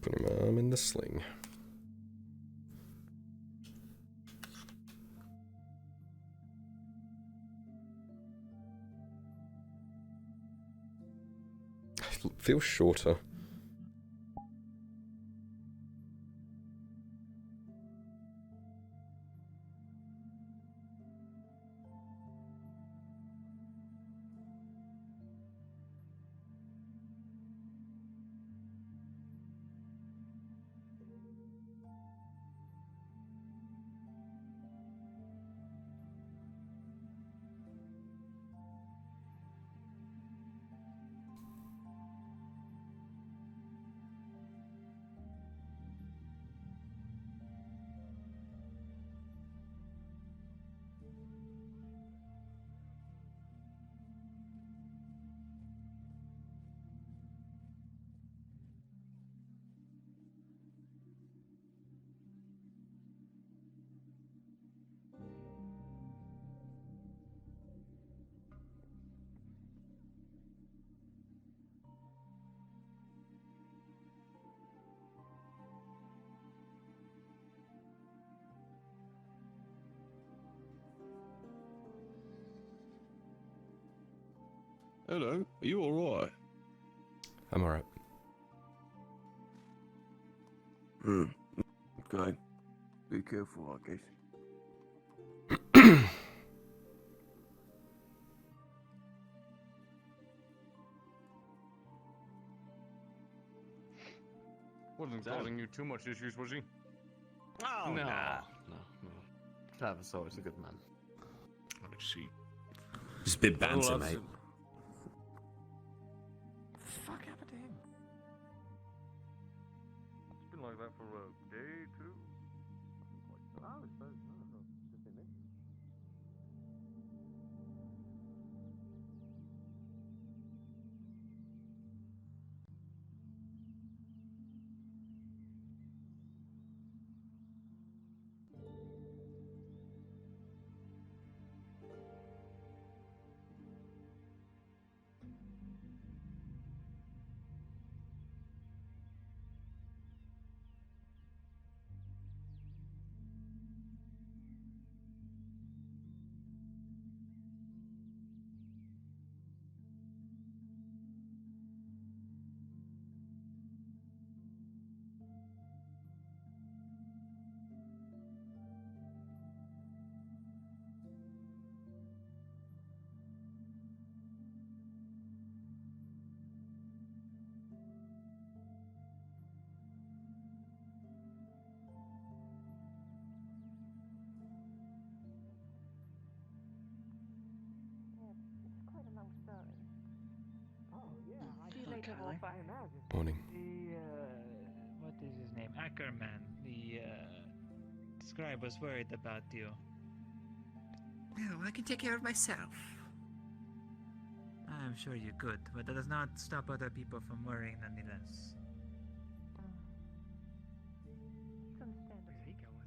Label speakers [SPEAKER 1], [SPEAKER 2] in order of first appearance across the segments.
[SPEAKER 1] Put him arm in the sling. Feels shorter.
[SPEAKER 2] Hello, are you alright?
[SPEAKER 1] I'm alright.
[SPEAKER 2] Okay. Be careful, I guess.
[SPEAKER 3] Wasn't causing you too much issues, was he?
[SPEAKER 4] Oh,
[SPEAKER 3] No.
[SPEAKER 4] no. Travis always a good man.
[SPEAKER 3] I see.
[SPEAKER 2] Just a bit banter,
[SPEAKER 3] Well,
[SPEAKER 2] mate.
[SPEAKER 4] What the fuck happened to him?
[SPEAKER 3] It's been like that for a day, too.
[SPEAKER 4] I suppose. No. Just been missing.
[SPEAKER 1] Morning.
[SPEAKER 5] The, what is his name? Ackerman. The, scribe was worried about you.
[SPEAKER 6] No, I can take care of myself.
[SPEAKER 5] I'm sure you could, but that does not stop other people from worrying nonetheless. Where's he going?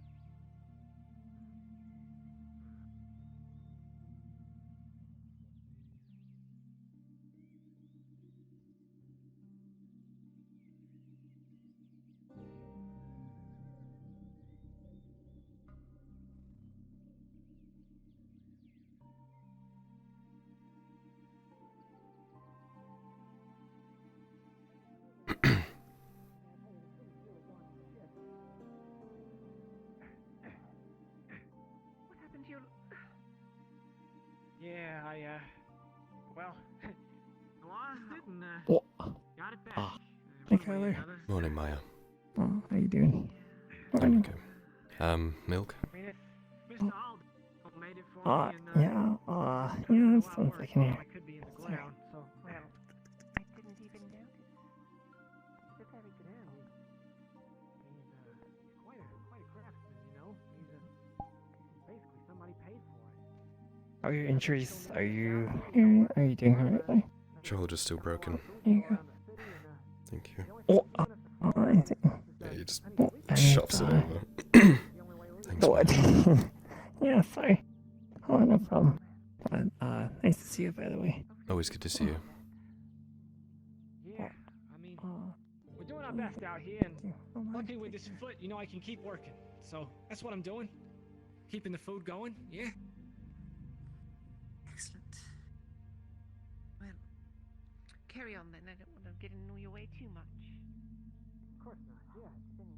[SPEAKER 7] What happened to your...
[SPEAKER 5] Yeah, well,
[SPEAKER 6] Lost it and
[SPEAKER 8] Oh,
[SPEAKER 6] got it back.
[SPEAKER 8] Ah.
[SPEAKER 6] One
[SPEAKER 8] Hey,
[SPEAKER 6] way or
[SPEAKER 8] Kyler.
[SPEAKER 6] another.
[SPEAKER 1] Morning, Maya.
[SPEAKER 8] oh, how you doing?
[SPEAKER 1] I'm okay. Milk?
[SPEAKER 6] Mr. Alden made it for me and
[SPEAKER 8] Yeah, sounds like in here. How are your injuries? Are you doing alright there?
[SPEAKER 1] Shoulder's still broken.
[SPEAKER 8] There you go.
[SPEAKER 1] Thank you.
[SPEAKER 8] Oh, I think.
[SPEAKER 1] Yeah, he just
[SPEAKER 8] Oh, and,
[SPEAKER 1] shoves it over. Thanks,
[SPEAKER 8] what?
[SPEAKER 1] man.
[SPEAKER 8] Yeah, sorry. Oh, no problem. But, nice to see you, by the way.
[SPEAKER 1] Always good to see you.
[SPEAKER 7] Yeah, I mean,
[SPEAKER 8] Oh,
[SPEAKER 7] we're doing our best out here, and
[SPEAKER 8] thank you. Oh, my.
[SPEAKER 7] luckily with this foot, I can keep working. So that's what I'm doing. Keeping the food going, yeah.
[SPEAKER 6] Excellent. Well, carry on then. I don't want to get in your way too much.
[SPEAKER 7] Of course not, yeah. It's been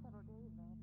[SPEAKER 7] several days now.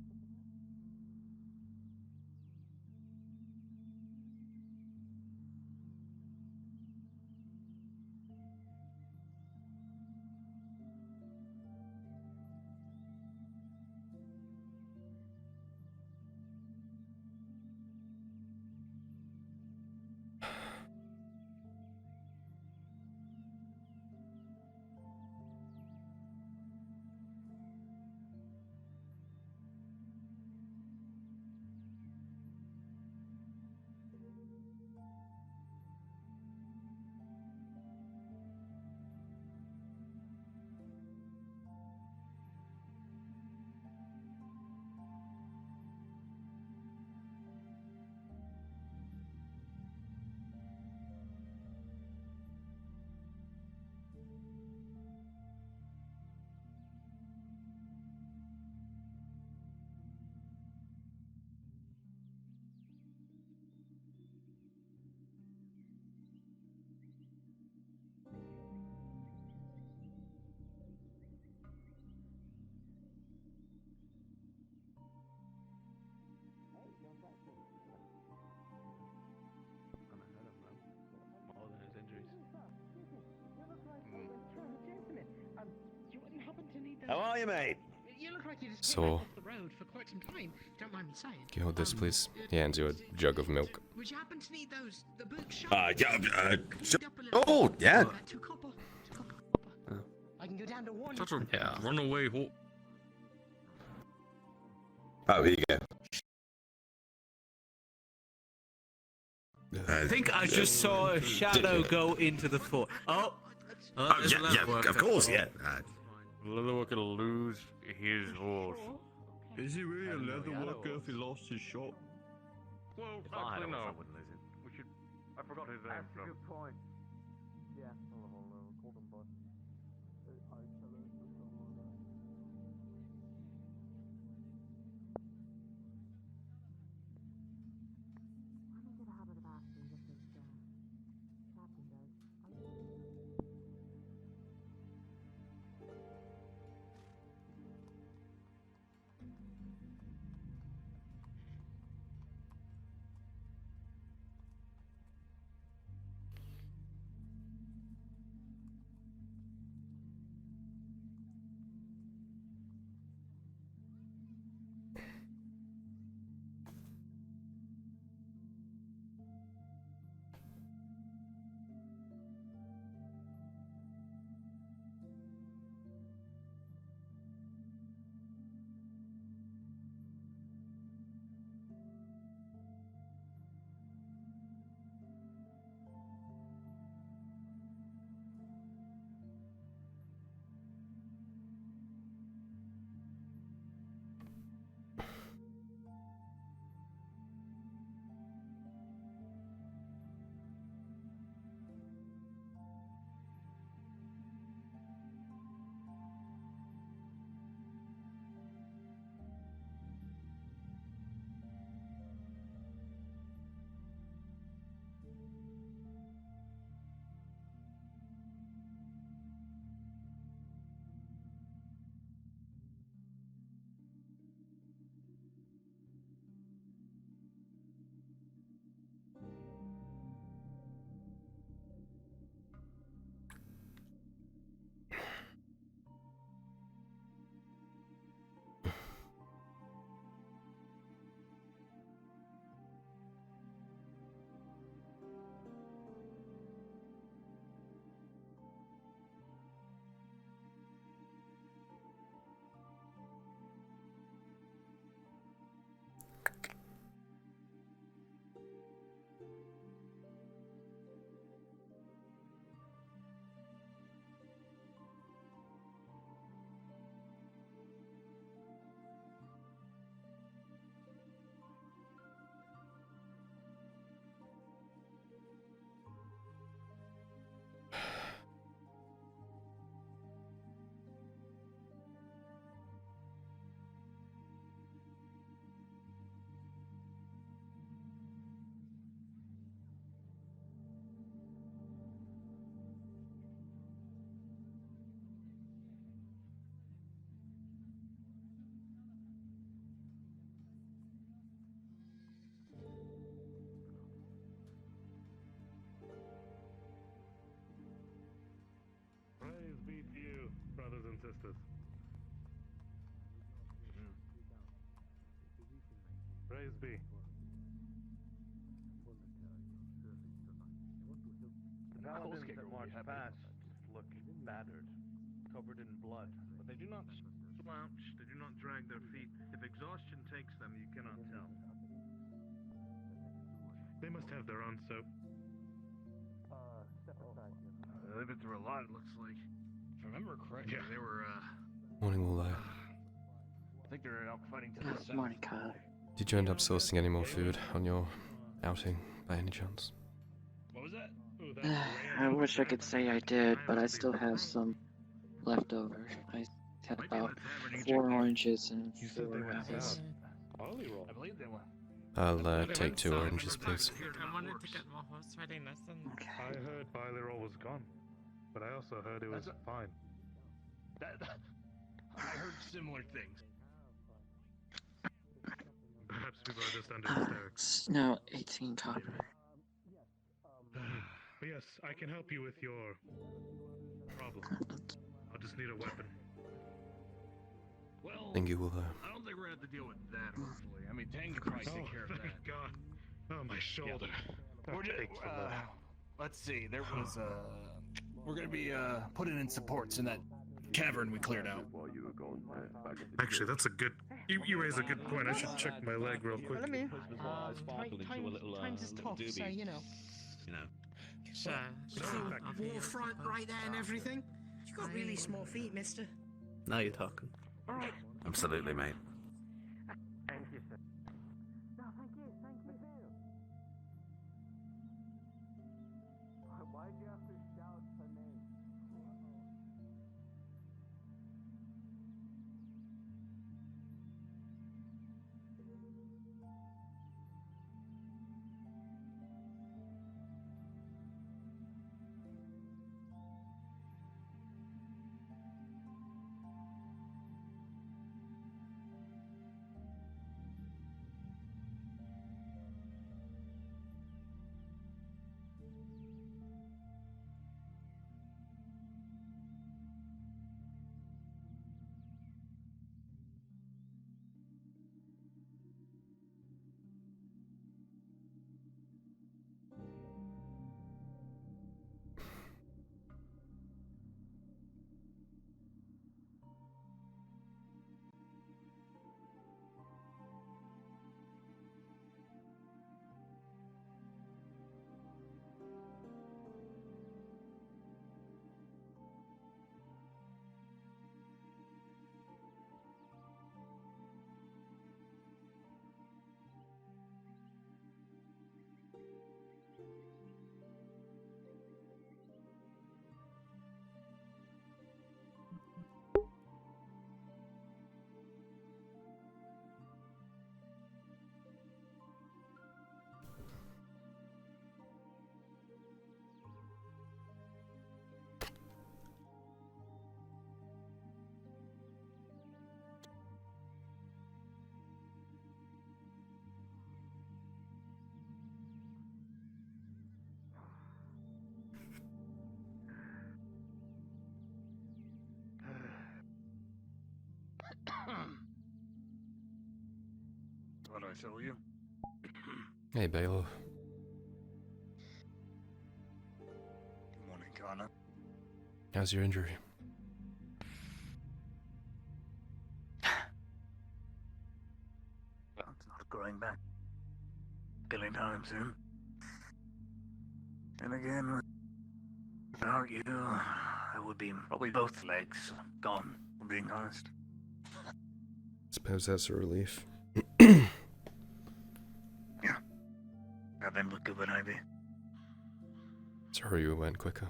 [SPEAKER 3] More than his injuries.
[SPEAKER 2] How are you, mate?
[SPEAKER 6] You look like you just
[SPEAKER 1] So-
[SPEAKER 6] came back off the road for quite some time. Don't mind me saying.
[SPEAKER 1] Can you hold this, please? He hands you a jug of milk.
[SPEAKER 6] Would you happen to need the boot shop?
[SPEAKER 2] Yeah,
[SPEAKER 6] Up a little
[SPEAKER 2] oh,
[SPEAKER 6] bit.
[SPEAKER 2] yeah.
[SPEAKER 6] Two copper. I can go down to one.
[SPEAKER 3] Such a runaway ho-
[SPEAKER 2] Oh, here you go.
[SPEAKER 9] I think I just saw a shadow go into the fort. Oh,
[SPEAKER 2] Oh, yeah, of course, yeah.
[SPEAKER 3] Leatherworker lose his horse.
[SPEAKER 2] Is he really
[SPEAKER 3] a leather worker if
[SPEAKER 2] he lost his shop?
[SPEAKER 3] Well,
[SPEAKER 9] if I had
[SPEAKER 3] actually,
[SPEAKER 9] a horse,
[SPEAKER 3] no.
[SPEAKER 9] I wouldn't lose it.
[SPEAKER 3] We should. I forgot his name.
[SPEAKER 4] That's a good point. Yeah, I'll call them both.
[SPEAKER 3] sisters. Praise be.
[SPEAKER 10] The paladins that march past look battered, covered in blood, but they do not slouch, they do not drag their feet. If exhaustion takes them, you cannot tell.
[SPEAKER 3] They must have their own soap.
[SPEAKER 10] They've been through a lot, it looks like. If I remember correctly,
[SPEAKER 3] Yeah.
[SPEAKER 10] they were,
[SPEAKER 1] Morning, Walleye.
[SPEAKER 10] I think they're out fighting to the south.
[SPEAKER 8] Morning, Kyler.
[SPEAKER 1] Did you end up sourcing any more food on your outing, by any chance?
[SPEAKER 10] What was that?
[SPEAKER 3] Ooh, that's
[SPEAKER 8] I wish I could say I did, but I still have some left over. I had
[SPEAKER 10] Might be in
[SPEAKER 8] about
[SPEAKER 10] the tavern you
[SPEAKER 8] 4
[SPEAKER 10] checked in.
[SPEAKER 8] oranges and
[SPEAKER 3] You said they
[SPEAKER 8] 4
[SPEAKER 3] went
[SPEAKER 8] apples.
[SPEAKER 3] south. Barley roll.
[SPEAKER 10] I believe they were.
[SPEAKER 1] I'll take 2 oranges, please.
[SPEAKER 5] I wanted to get more horse riding lessons.
[SPEAKER 8] Okay.
[SPEAKER 3] I heard barley roll was gone, but I also heard it was
[SPEAKER 10] That's
[SPEAKER 3] fine.
[SPEAKER 10] I heard similar things.
[SPEAKER 3] Perhaps people are just under hysterics.
[SPEAKER 8] It's now 18 copper.
[SPEAKER 3] But yes, I can help you with your problem. I'll just need a weapon.
[SPEAKER 10] Well,
[SPEAKER 1] Thank you, Walleye.
[SPEAKER 10] I don't think we're gonna have to deal with that, hopefully. I mean, Tang could probably take care of that.
[SPEAKER 3] Thank God. Oh, my shoulder.
[SPEAKER 10] We're just,
[SPEAKER 3] Takes a lot.
[SPEAKER 10] let's see. There was we're gonna be putting in supports in that cavern we cleared out.
[SPEAKER 3] Actually, that's a good. You raise a good point. I should check my leg real quick.
[SPEAKER 6] Times is tough, so you know.
[SPEAKER 5] Sure.
[SPEAKER 6] Warfront right there and everything. You got really small feet, mister.
[SPEAKER 9] Now you're talking.
[SPEAKER 6] All right.
[SPEAKER 2] Absolutely, mate.
[SPEAKER 4] Thank you, sir. No, thank you. Why'd you have to shout her name?
[SPEAKER 10] What do I tell you?
[SPEAKER 1] Hey, Baylor.
[SPEAKER 10] Good morning, Connor.
[SPEAKER 1] How's your injury?
[SPEAKER 10] Well, it's not growing back. Killing time soon. And again, without you, I would be probably both legs gone, for being honest.
[SPEAKER 1] Suppose that's a relief.
[SPEAKER 10] I've been look good when I be.
[SPEAKER 1] Sorry you went quicker.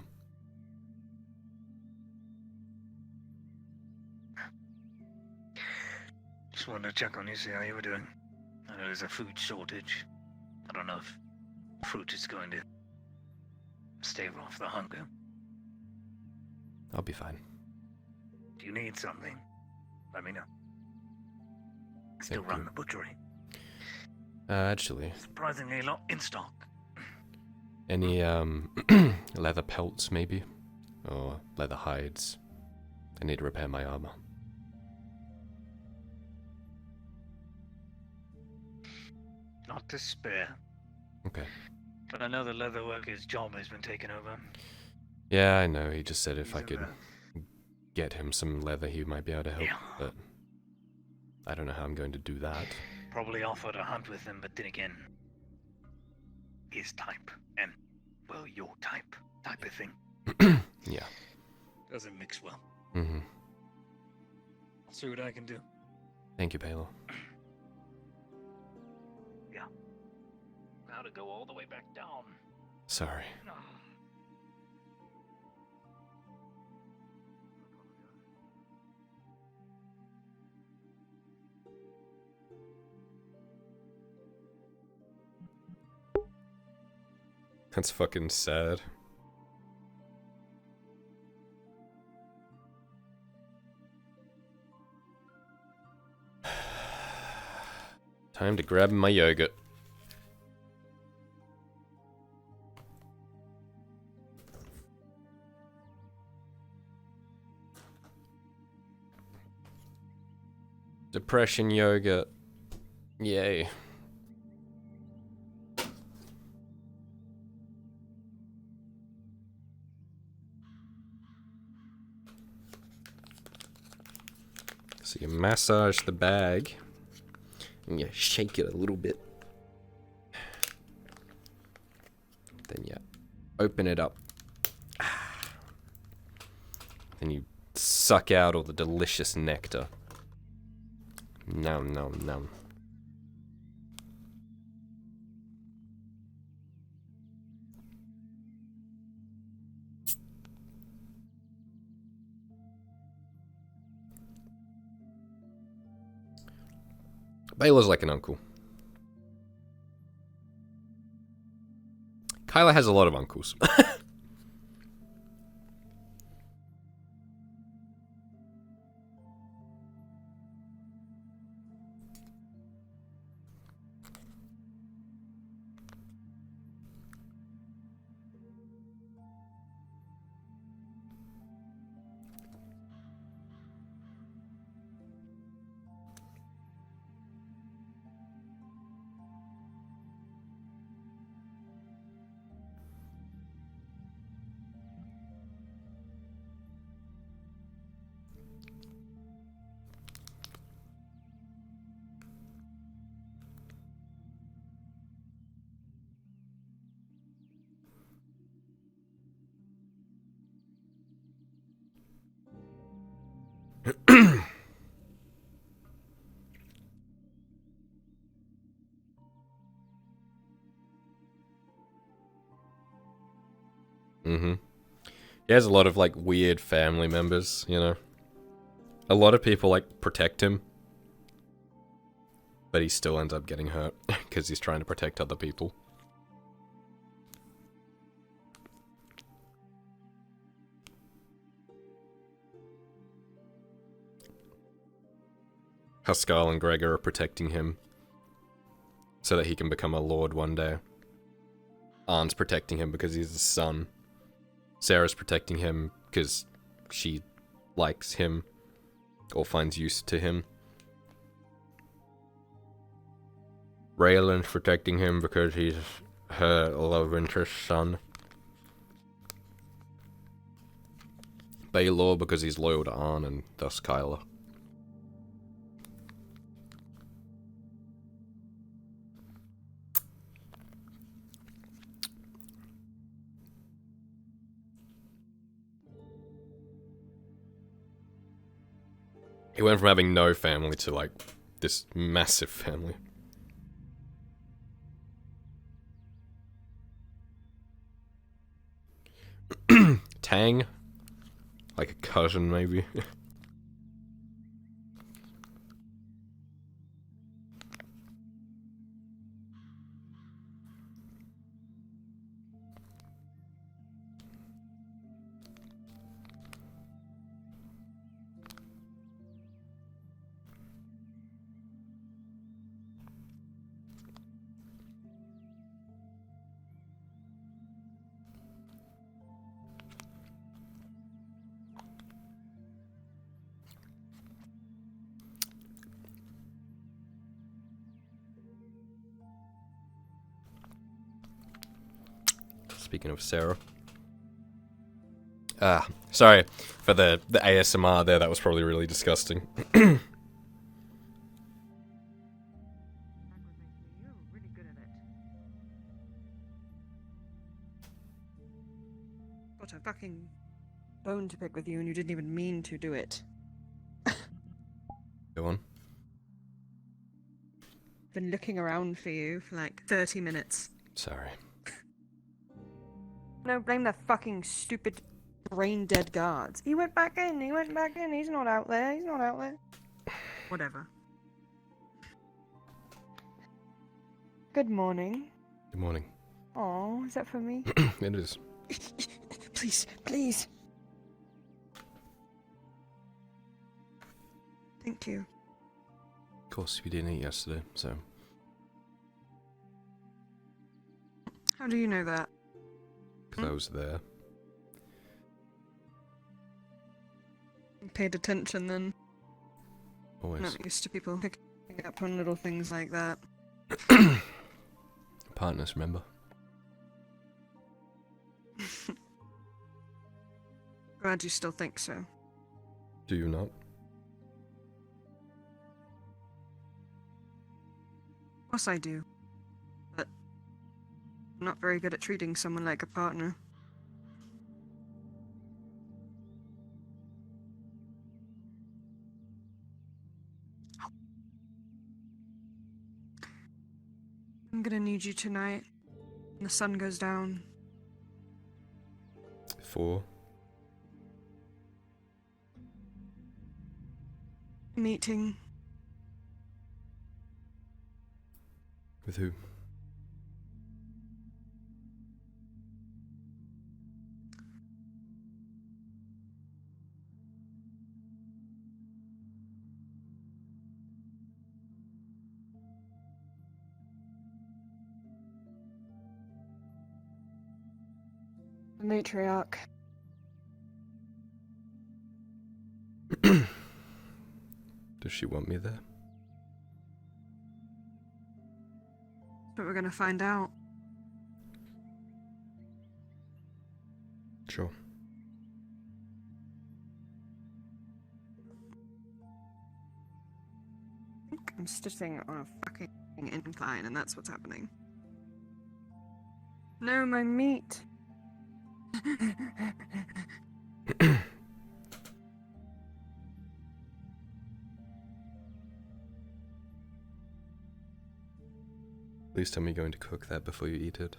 [SPEAKER 10] Just wanted to check on you, see how you were doing. I know there's a food shortage. I don't know if fruit is going to stave off the hunger.
[SPEAKER 1] I'll be fine.
[SPEAKER 10] If you need something, let me know. Still
[SPEAKER 1] Thank
[SPEAKER 10] run
[SPEAKER 1] you.
[SPEAKER 10] the butchery.
[SPEAKER 1] Actually,
[SPEAKER 10] Surprisingly a lot in stock.
[SPEAKER 1] any, leather pelts, maybe? Or leather hides? I need to repair my armor.
[SPEAKER 11] Not to spare.
[SPEAKER 1] Okay.
[SPEAKER 11] But I know the leatherworker's job has been taken over.
[SPEAKER 1] Yeah, I know. He just said if
[SPEAKER 11] He's
[SPEAKER 1] I
[SPEAKER 11] in
[SPEAKER 1] could
[SPEAKER 11] the-
[SPEAKER 1] get him some leather, he might be able to help.
[SPEAKER 11] Yeah.
[SPEAKER 1] But I don't know how I'm going to do that.
[SPEAKER 11] Probably offered a hunt with him, but then again, his type and, well, your type of thing.
[SPEAKER 1] Yeah.
[SPEAKER 11] Doesn't mix well.
[SPEAKER 1] Mm-hmm.
[SPEAKER 11] I'll see what I can do.
[SPEAKER 1] Thank you, Palo.
[SPEAKER 11] Yeah. Now to go all the way back down.
[SPEAKER 1] Sorry. That's fucking sad. Time to grab my yogurt. Depression yogurt. Yay. So you massage the bag and you shake it a little bit. Then you open it up. Then you suck out all the delicious nectar. Nom nom nom. Baylor's like an uncle. Kyler has a lot of uncles. Mm-hmm. He has a lot of, like, weird family members, you know? A lot of people, like, protect him. But he still ends up getting hurt, because he's trying to protect other people. Haskell and Gregor are protecting him so that he can become a lord one day. Arn's protecting him because he's his son. Sarah's protecting him because she likes him or finds use to him. Raylan's protecting him because he's her love interest son. Baylor because he's loyal to Arn and thus Kyler. He went from having no family to, like, this massive family. Tang? Like a cousin, maybe? Speaking of Sarah. Sorry for the ASMR there, that was probably really disgusting.
[SPEAKER 6] You're really good at it. Got a fucking bone to pick with you, and you didn't even mean to do it.
[SPEAKER 1] Go on.
[SPEAKER 6] Been looking around for you for like 30 minutes.
[SPEAKER 1] Sorry.
[SPEAKER 6] No, blame the fucking stupid brain dead guards. He went back in, he's not out there, Whatever. Good morning.
[SPEAKER 1] Good morning.
[SPEAKER 6] Oh, is that for me?
[SPEAKER 1] It is.
[SPEAKER 6] Please, please. Thank you.
[SPEAKER 1] Of course, we didn't eat yesterday, so...
[SPEAKER 6] How do you know that?
[SPEAKER 1] Because I was there.
[SPEAKER 6] Paid attention then.
[SPEAKER 1] Always.
[SPEAKER 6] Not used to people picking up on little things like that.
[SPEAKER 1] Partners, remember?
[SPEAKER 6] Glad you still think so.
[SPEAKER 1] Do you not?
[SPEAKER 6] Of course I do. But I'm not very good at treating someone like a partner. I'm gonna need you tonight when the sun goes down.
[SPEAKER 1] 4.
[SPEAKER 6] Meeting.
[SPEAKER 1] With who?
[SPEAKER 6] The matriarch.
[SPEAKER 1] Does she want me there?
[SPEAKER 6] But we're gonna find out.
[SPEAKER 1] Sure.
[SPEAKER 6] I think I'm sitting on a fucking incline, and that's what's happening. No, my meat.
[SPEAKER 1] Please tell me you're going to cook that before you eat it.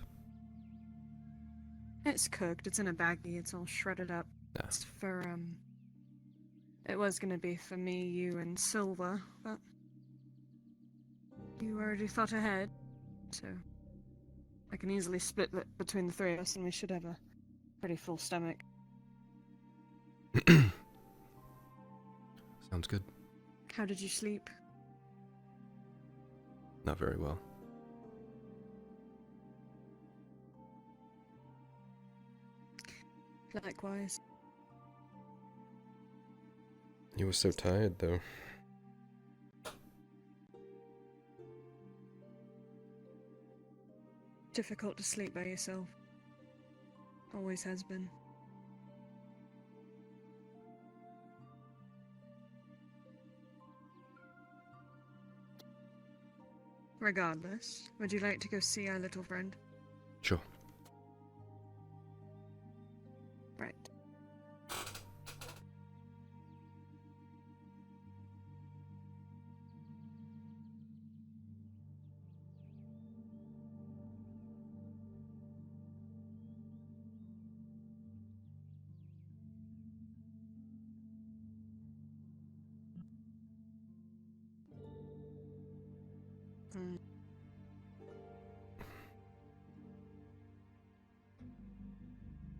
[SPEAKER 6] It's cooked. It's in a baggie. It's all shredded up.
[SPEAKER 1] Nah.
[SPEAKER 6] It's for, it was gonna be for me, you, and Silver, but you already thought ahead, so I can easily split it between the three of us, and we should have a pretty full stomach.
[SPEAKER 1] Sounds good.
[SPEAKER 6] How did you sleep?
[SPEAKER 1] Not very well.
[SPEAKER 6] Likewise.
[SPEAKER 1] You were so tired, though.
[SPEAKER 6] Difficult to sleep by yourself. Always has been. Regardless, would you like to go see our little friend?
[SPEAKER 1] Sure.
[SPEAKER 6] Right.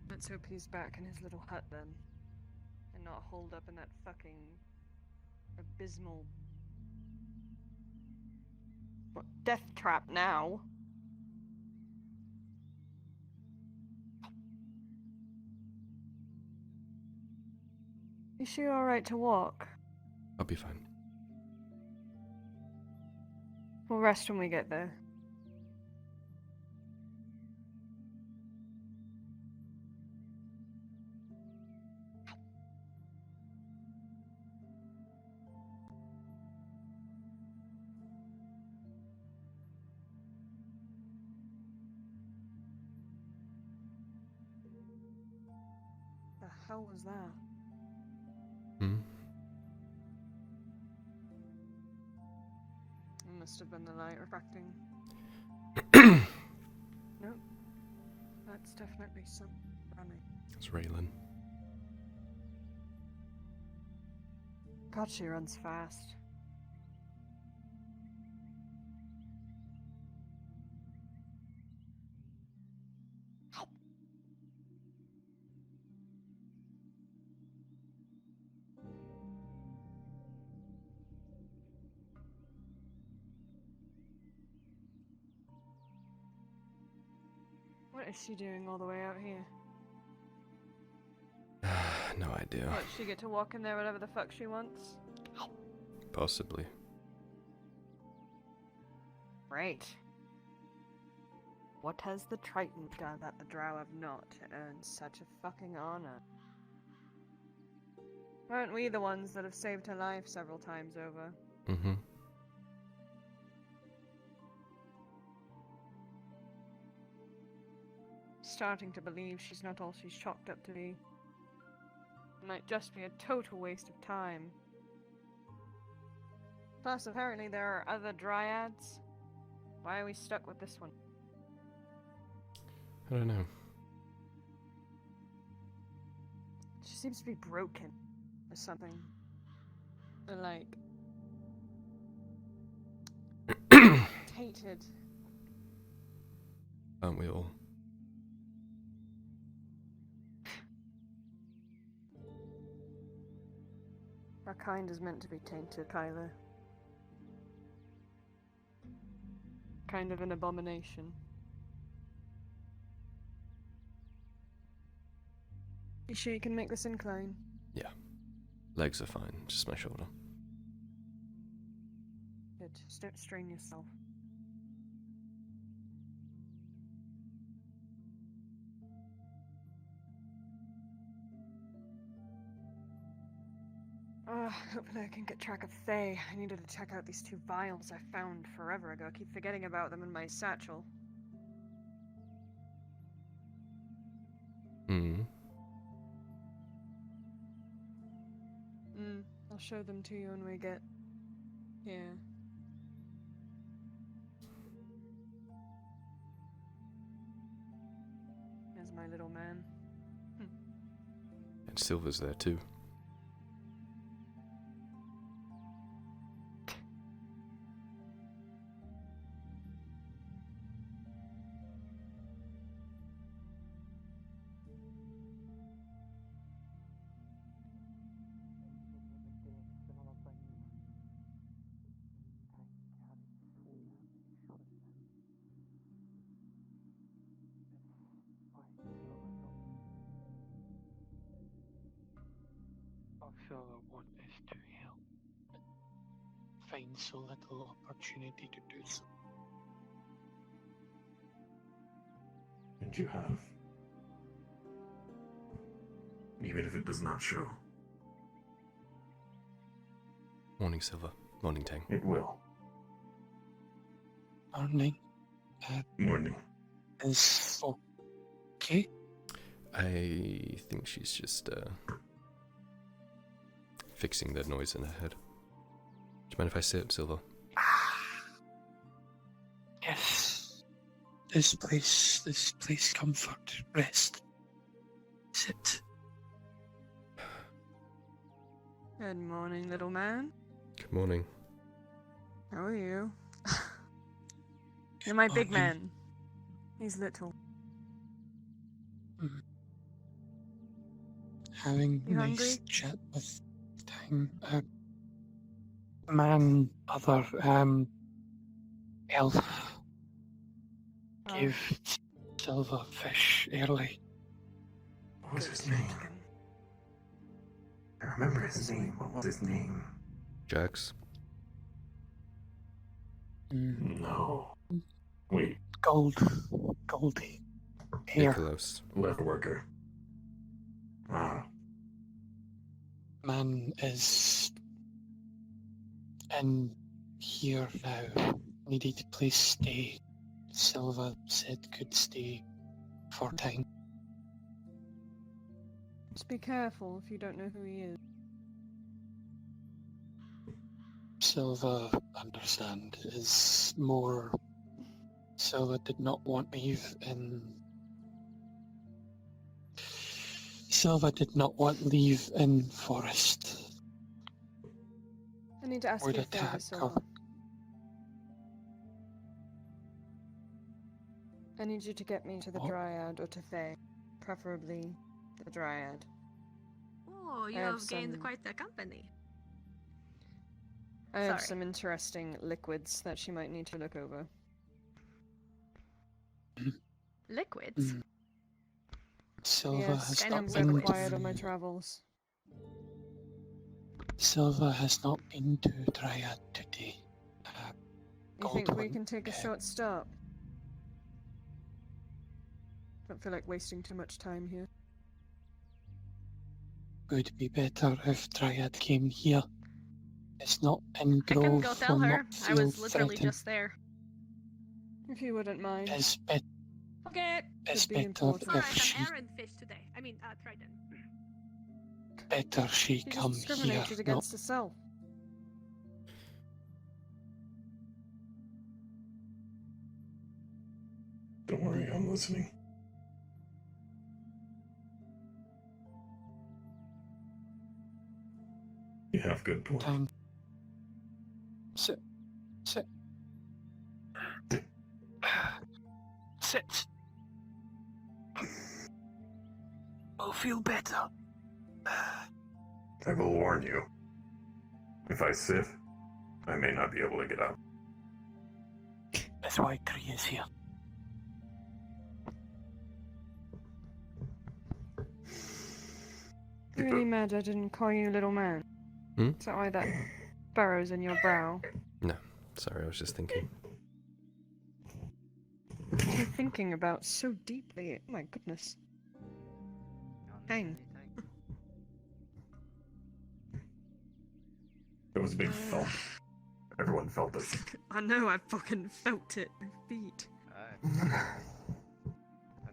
[SPEAKER 6] Let's hope he's back in his little hut then, and not holed up in that fucking abysmal death trap now. Is she alright to walk?
[SPEAKER 1] I'll be fine.
[SPEAKER 6] We'll rest when we get there. The hell was that?
[SPEAKER 1] Hmm?
[SPEAKER 6] It must have been the light refracting. Nope. That's definitely something running.
[SPEAKER 1] It's Raylan.
[SPEAKER 6] God, she runs fast. What is she doing all the way out here?
[SPEAKER 1] No idea.
[SPEAKER 6] What, she get to walk in there whatever the fuck she wants?
[SPEAKER 1] Possibly.
[SPEAKER 6] Right. What has the Triton done that the Drow have not to earn such a fucking honor? Aren't we the ones that have saved her life several times over?
[SPEAKER 1] Mm-hmm.
[SPEAKER 6] Starting to believe she's not all she's chalked up to be. It might just be a total waste of time. Plus, apparently there are other dryads. Why are we stuck with this one?
[SPEAKER 1] I don't know.
[SPEAKER 6] She seems to be broken or something. Or like tainted.
[SPEAKER 1] Aren't we all?
[SPEAKER 6] Our kind is meant to be tainted, Kyler. Kind of an abomination. You sure you can make this incline?
[SPEAKER 1] Yeah. Legs are fine, just my shoulder.
[SPEAKER 6] Good. Just don't strain yourself. Hopefully I can get track of Faye. I needed to check out these 2 vials I found forever ago. I keep forgetting about them in my satchel.
[SPEAKER 1] Hmm.
[SPEAKER 6] I'll show them to you when we get here. There's my little man.
[SPEAKER 1] And Silver's there too.
[SPEAKER 8] All I want is to help. Find so little opportunity to do so.
[SPEAKER 3] And you have. Even if it does not show.
[SPEAKER 1] Morning, Silver. Morning, Tang.
[SPEAKER 3] It will.
[SPEAKER 8] Morning.
[SPEAKER 3] Morning.
[SPEAKER 8] Is okay?
[SPEAKER 1] I think she's just, fixing the noise in her head. Do you mind if I sit, Silver?
[SPEAKER 8] Yes. This place, comfort, rest. Sit.
[SPEAKER 6] Good morning, little man.
[SPEAKER 1] Good morning.
[SPEAKER 6] How are you? You're my big man. He's little.
[SPEAKER 8] Having a
[SPEAKER 6] You
[SPEAKER 8] nice
[SPEAKER 6] hungry?
[SPEAKER 8] chat with Tang. Man, other, elf.
[SPEAKER 6] Oh.
[SPEAKER 8] Give Silver fish early.
[SPEAKER 3] What was his name? I remember his name. What was his name?
[SPEAKER 1] Jax?
[SPEAKER 3] No. Wait.
[SPEAKER 8] Goldie. Here.
[SPEAKER 1] Nicholas.
[SPEAKER 3] Left worker. Ah.
[SPEAKER 8] Man is in here now. Needed a place to stay. Silva said could stay for time.
[SPEAKER 6] Just be careful if you don't know who he is.
[SPEAKER 8] Silva, understand, is more... Silva did not want leave in... Silva did not want leave in forest.
[SPEAKER 6] I need to ask
[SPEAKER 8] Would
[SPEAKER 6] you a favor,
[SPEAKER 8] attack
[SPEAKER 6] Silva.
[SPEAKER 8] her.
[SPEAKER 6] I need you to get me to the
[SPEAKER 8] What?
[SPEAKER 6] Dryad or to Faye. Preferably the Dryad.
[SPEAKER 12] Oh, you
[SPEAKER 6] I have
[SPEAKER 12] have gained
[SPEAKER 6] some-
[SPEAKER 12] quite the company.
[SPEAKER 6] I have
[SPEAKER 12] Sorry.
[SPEAKER 6] some interesting liquids that she might need to look over.
[SPEAKER 12] Liquids?
[SPEAKER 8] Mm. Silva
[SPEAKER 6] Yes,
[SPEAKER 8] has
[SPEAKER 12] kind
[SPEAKER 8] not
[SPEAKER 12] of
[SPEAKER 6] things I've
[SPEAKER 8] been
[SPEAKER 6] acquired on my
[SPEAKER 8] to...
[SPEAKER 6] travels.
[SPEAKER 8] Silva has not been to Dryad today.
[SPEAKER 6] You think we
[SPEAKER 8] Goldwyn,
[SPEAKER 6] can take a short stop? Don't feel like wasting too much time here.
[SPEAKER 8] would be better if Dryad came here. It's not in
[SPEAKER 12] I can
[SPEAKER 8] Grove.
[SPEAKER 12] go tell
[SPEAKER 8] will
[SPEAKER 12] her.
[SPEAKER 8] not
[SPEAKER 12] I
[SPEAKER 8] feel
[SPEAKER 12] was literally
[SPEAKER 8] threatened.
[SPEAKER 12] just there.
[SPEAKER 6] If you wouldn't mind.
[SPEAKER 8] It's,
[SPEAKER 12] Okay.
[SPEAKER 8] it's
[SPEAKER 6] Could be
[SPEAKER 8] better
[SPEAKER 6] important.
[SPEAKER 12] Alright,
[SPEAKER 8] if she
[SPEAKER 12] I'm errand fish today. I mean, Trident.
[SPEAKER 8] better she
[SPEAKER 6] She just
[SPEAKER 8] come here.
[SPEAKER 6] discriminated
[SPEAKER 8] Not
[SPEAKER 6] against herself.
[SPEAKER 3] Don't worry, I'm listening. You have good points.
[SPEAKER 8] time. Sit. Sit. Sit. I'll feel better.
[SPEAKER 3] I will warn you. If I sit, I may not be able to get up.
[SPEAKER 8] That's why Tree is here.
[SPEAKER 6] You really mad I didn't call you little man?
[SPEAKER 1] Hmm?
[SPEAKER 6] Is that why that burrows in your brow?
[SPEAKER 1] No, sorry, I was just thinking.
[SPEAKER 6] What are you thinking about so deeply? Oh my goodness. Dang.
[SPEAKER 3] It was a big thump. Everyone felt it.
[SPEAKER 6] I know, I fucking felt it. My feet.
[SPEAKER 4] I'll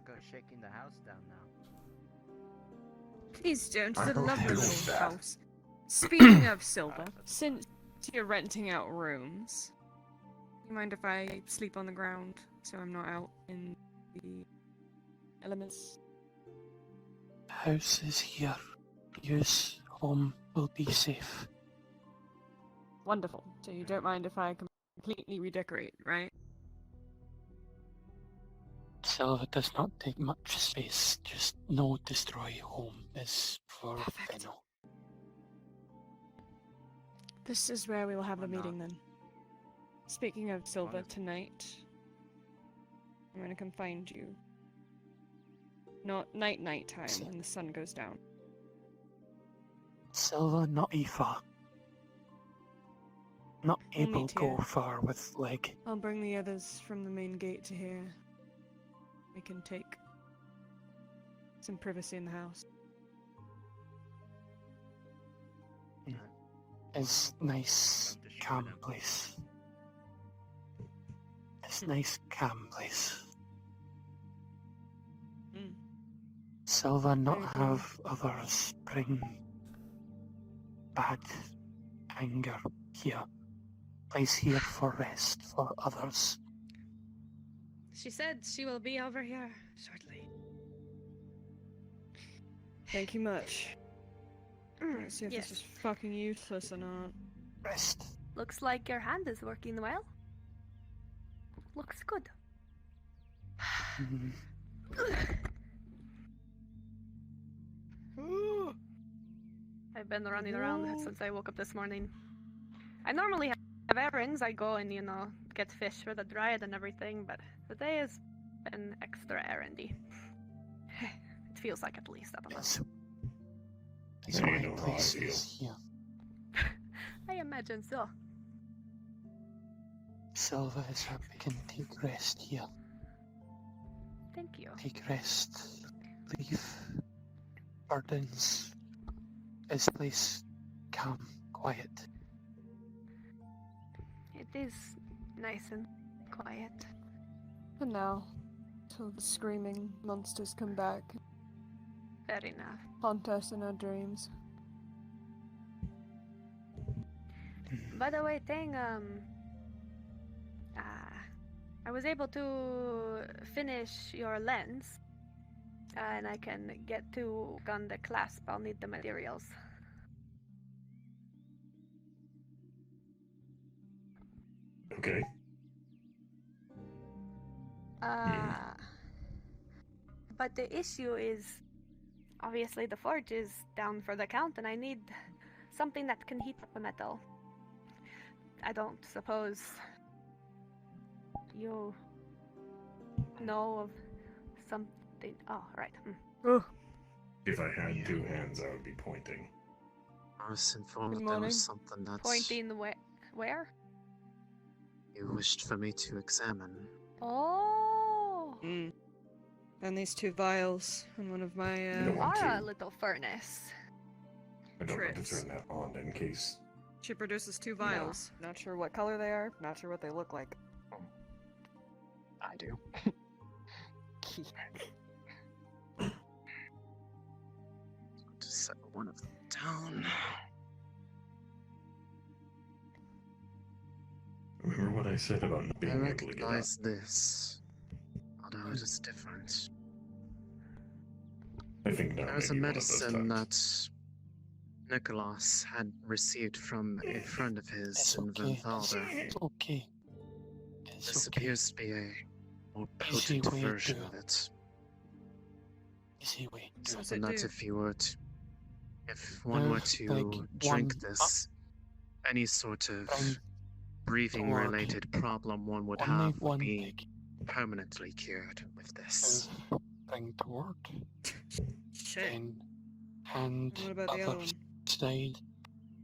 [SPEAKER 4] go shaking the house down now.
[SPEAKER 6] Please don't.
[SPEAKER 3] I
[SPEAKER 6] It's a
[SPEAKER 3] don't
[SPEAKER 6] lovely
[SPEAKER 3] feel
[SPEAKER 6] little
[SPEAKER 3] bad.
[SPEAKER 6] house. Speaking of Silver, since you're renting out rooms, you mind if I sleep on the ground so I'm not out in the elements?
[SPEAKER 8] House is here. Use home will be safe.
[SPEAKER 6] Wonderful. So you don't mind if I completely redecorate, right?
[SPEAKER 8] Silva does not take much space. Just no destroy home is for
[SPEAKER 6] Perfect.
[SPEAKER 8] Benno.
[SPEAKER 6] This is where we will have the meeting then. Speaking of Silver, tonight I'm gonna come find you. Not night time when the sun goes down.
[SPEAKER 8] Silva not Aoife. Not
[SPEAKER 6] We'll
[SPEAKER 8] able
[SPEAKER 6] meet
[SPEAKER 8] to go
[SPEAKER 6] here.
[SPEAKER 8] far with leg.
[SPEAKER 6] I'll bring the others from the main gate to here. We can take some privacy in the house.
[SPEAKER 8] It's nice, calm place. It's nice, calm place.
[SPEAKER 6] Mm.
[SPEAKER 8] Silva not
[SPEAKER 6] Very good.
[SPEAKER 8] have others bring bad anger here. Place here for rest for others.
[SPEAKER 12] She said she will be over here shortly.
[SPEAKER 6] Thank you much. Let's see if
[SPEAKER 12] Yes.
[SPEAKER 6] this is fucking useless or not.
[SPEAKER 8] Rest.
[SPEAKER 12] Looks like your hand is working well. Looks good.
[SPEAKER 8] Mm,
[SPEAKER 12] I've been running around since I woke up this morning. I normally have errands. I go and, get fish for the Dryad and everything, but today has been extra errandy. It feels like, at least, I don't know.
[SPEAKER 8] It's
[SPEAKER 3] Now you
[SPEAKER 8] right
[SPEAKER 3] know how I
[SPEAKER 8] place
[SPEAKER 3] feel.
[SPEAKER 8] is here.
[SPEAKER 12] I imagine so.
[SPEAKER 8] Silva is where we can take rest here.
[SPEAKER 12] Thank you.
[SPEAKER 8] Take rest. Leave burdens. This place calm, quiet.
[SPEAKER 12] It is nice and quiet.
[SPEAKER 6] And now, till the screaming monsters come back,
[SPEAKER 12] Fair enough.
[SPEAKER 6] Haunt us in our dreams.
[SPEAKER 12] By the way, thing, I was able to finish your lens, and I can get to gun the clasp. I'll need the materials.
[SPEAKER 3] Okay.
[SPEAKER 12] But the issue is, obviously the forge is down for the count, and I need something that can heat up the metal. I don't suppose you know of something. Oh, right.
[SPEAKER 3] If I had two hands, I would be pointing.
[SPEAKER 13] I was informed
[SPEAKER 6] Good
[SPEAKER 13] that there
[SPEAKER 6] morning.
[SPEAKER 13] was something that
[SPEAKER 12] Pointing where?
[SPEAKER 13] you wished for me to examine.
[SPEAKER 12] Oh!
[SPEAKER 6] And these 2 vials and one of my
[SPEAKER 3] don't want
[SPEAKER 12] Our
[SPEAKER 3] to.
[SPEAKER 12] little furnace.
[SPEAKER 3] I don't want to
[SPEAKER 6] trips.
[SPEAKER 3] turn that on in case.
[SPEAKER 6] She produces 2 vials. Not sure what color they are, not sure what they look like.
[SPEAKER 13] I do. Just set one of them down.
[SPEAKER 3] Remember what I said about not
[SPEAKER 13] I
[SPEAKER 3] being able to get up?
[SPEAKER 13] recognize this, although it is different.
[SPEAKER 3] I think now
[SPEAKER 13] There was a
[SPEAKER 3] may be one of those
[SPEAKER 13] medicine
[SPEAKER 3] times.
[SPEAKER 13] that Nicholas had received from a friend of his in Valvalder.
[SPEAKER 8] It's okay. It's
[SPEAKER 13] This
[SPEAKER 8] okay.
[SPEAKER 13] appears to be a more
[SPEAKER 8] Easy
[SPEAKER 13] potent
[SPEAKER 8] way
[SPEAKER 13] version
[SPEAKER 8] to-
[SPEAKER 13] of it.
[SPEAKER 8] Easy way.
[SPEAKER 6] Does
[SPEAKER 13] Something
[SPEAKER 6] it
[SPEAKER 13] that
[SPEAKER 6] do?
[SPEAKER 13] if one were to
[SPEAKER 8] like
[SPEAKER 13] drink
[SPEAKER 8] one
[SPEAKER 13] this, any sort of
[SPEAKER 8] Bring
[SPEAKER 13] breathing
[SPEAKER 8] toward-
[SPEAKER 13] related problem one would
[SPEAKER 8] only
[SPEAKER 13] have would
[SPEAKER 8] one
[SPEAKER 13] be
[SPEAKER 8] big
[SPEAKER 13] permanently cured with this.
[SPEAKER 8] bring toward.
[SPEAKER 6] Shit.
[SPEAKER 8] Then hand
[SPEAKER 6] What about the other one?
[SPEAKER 8] side,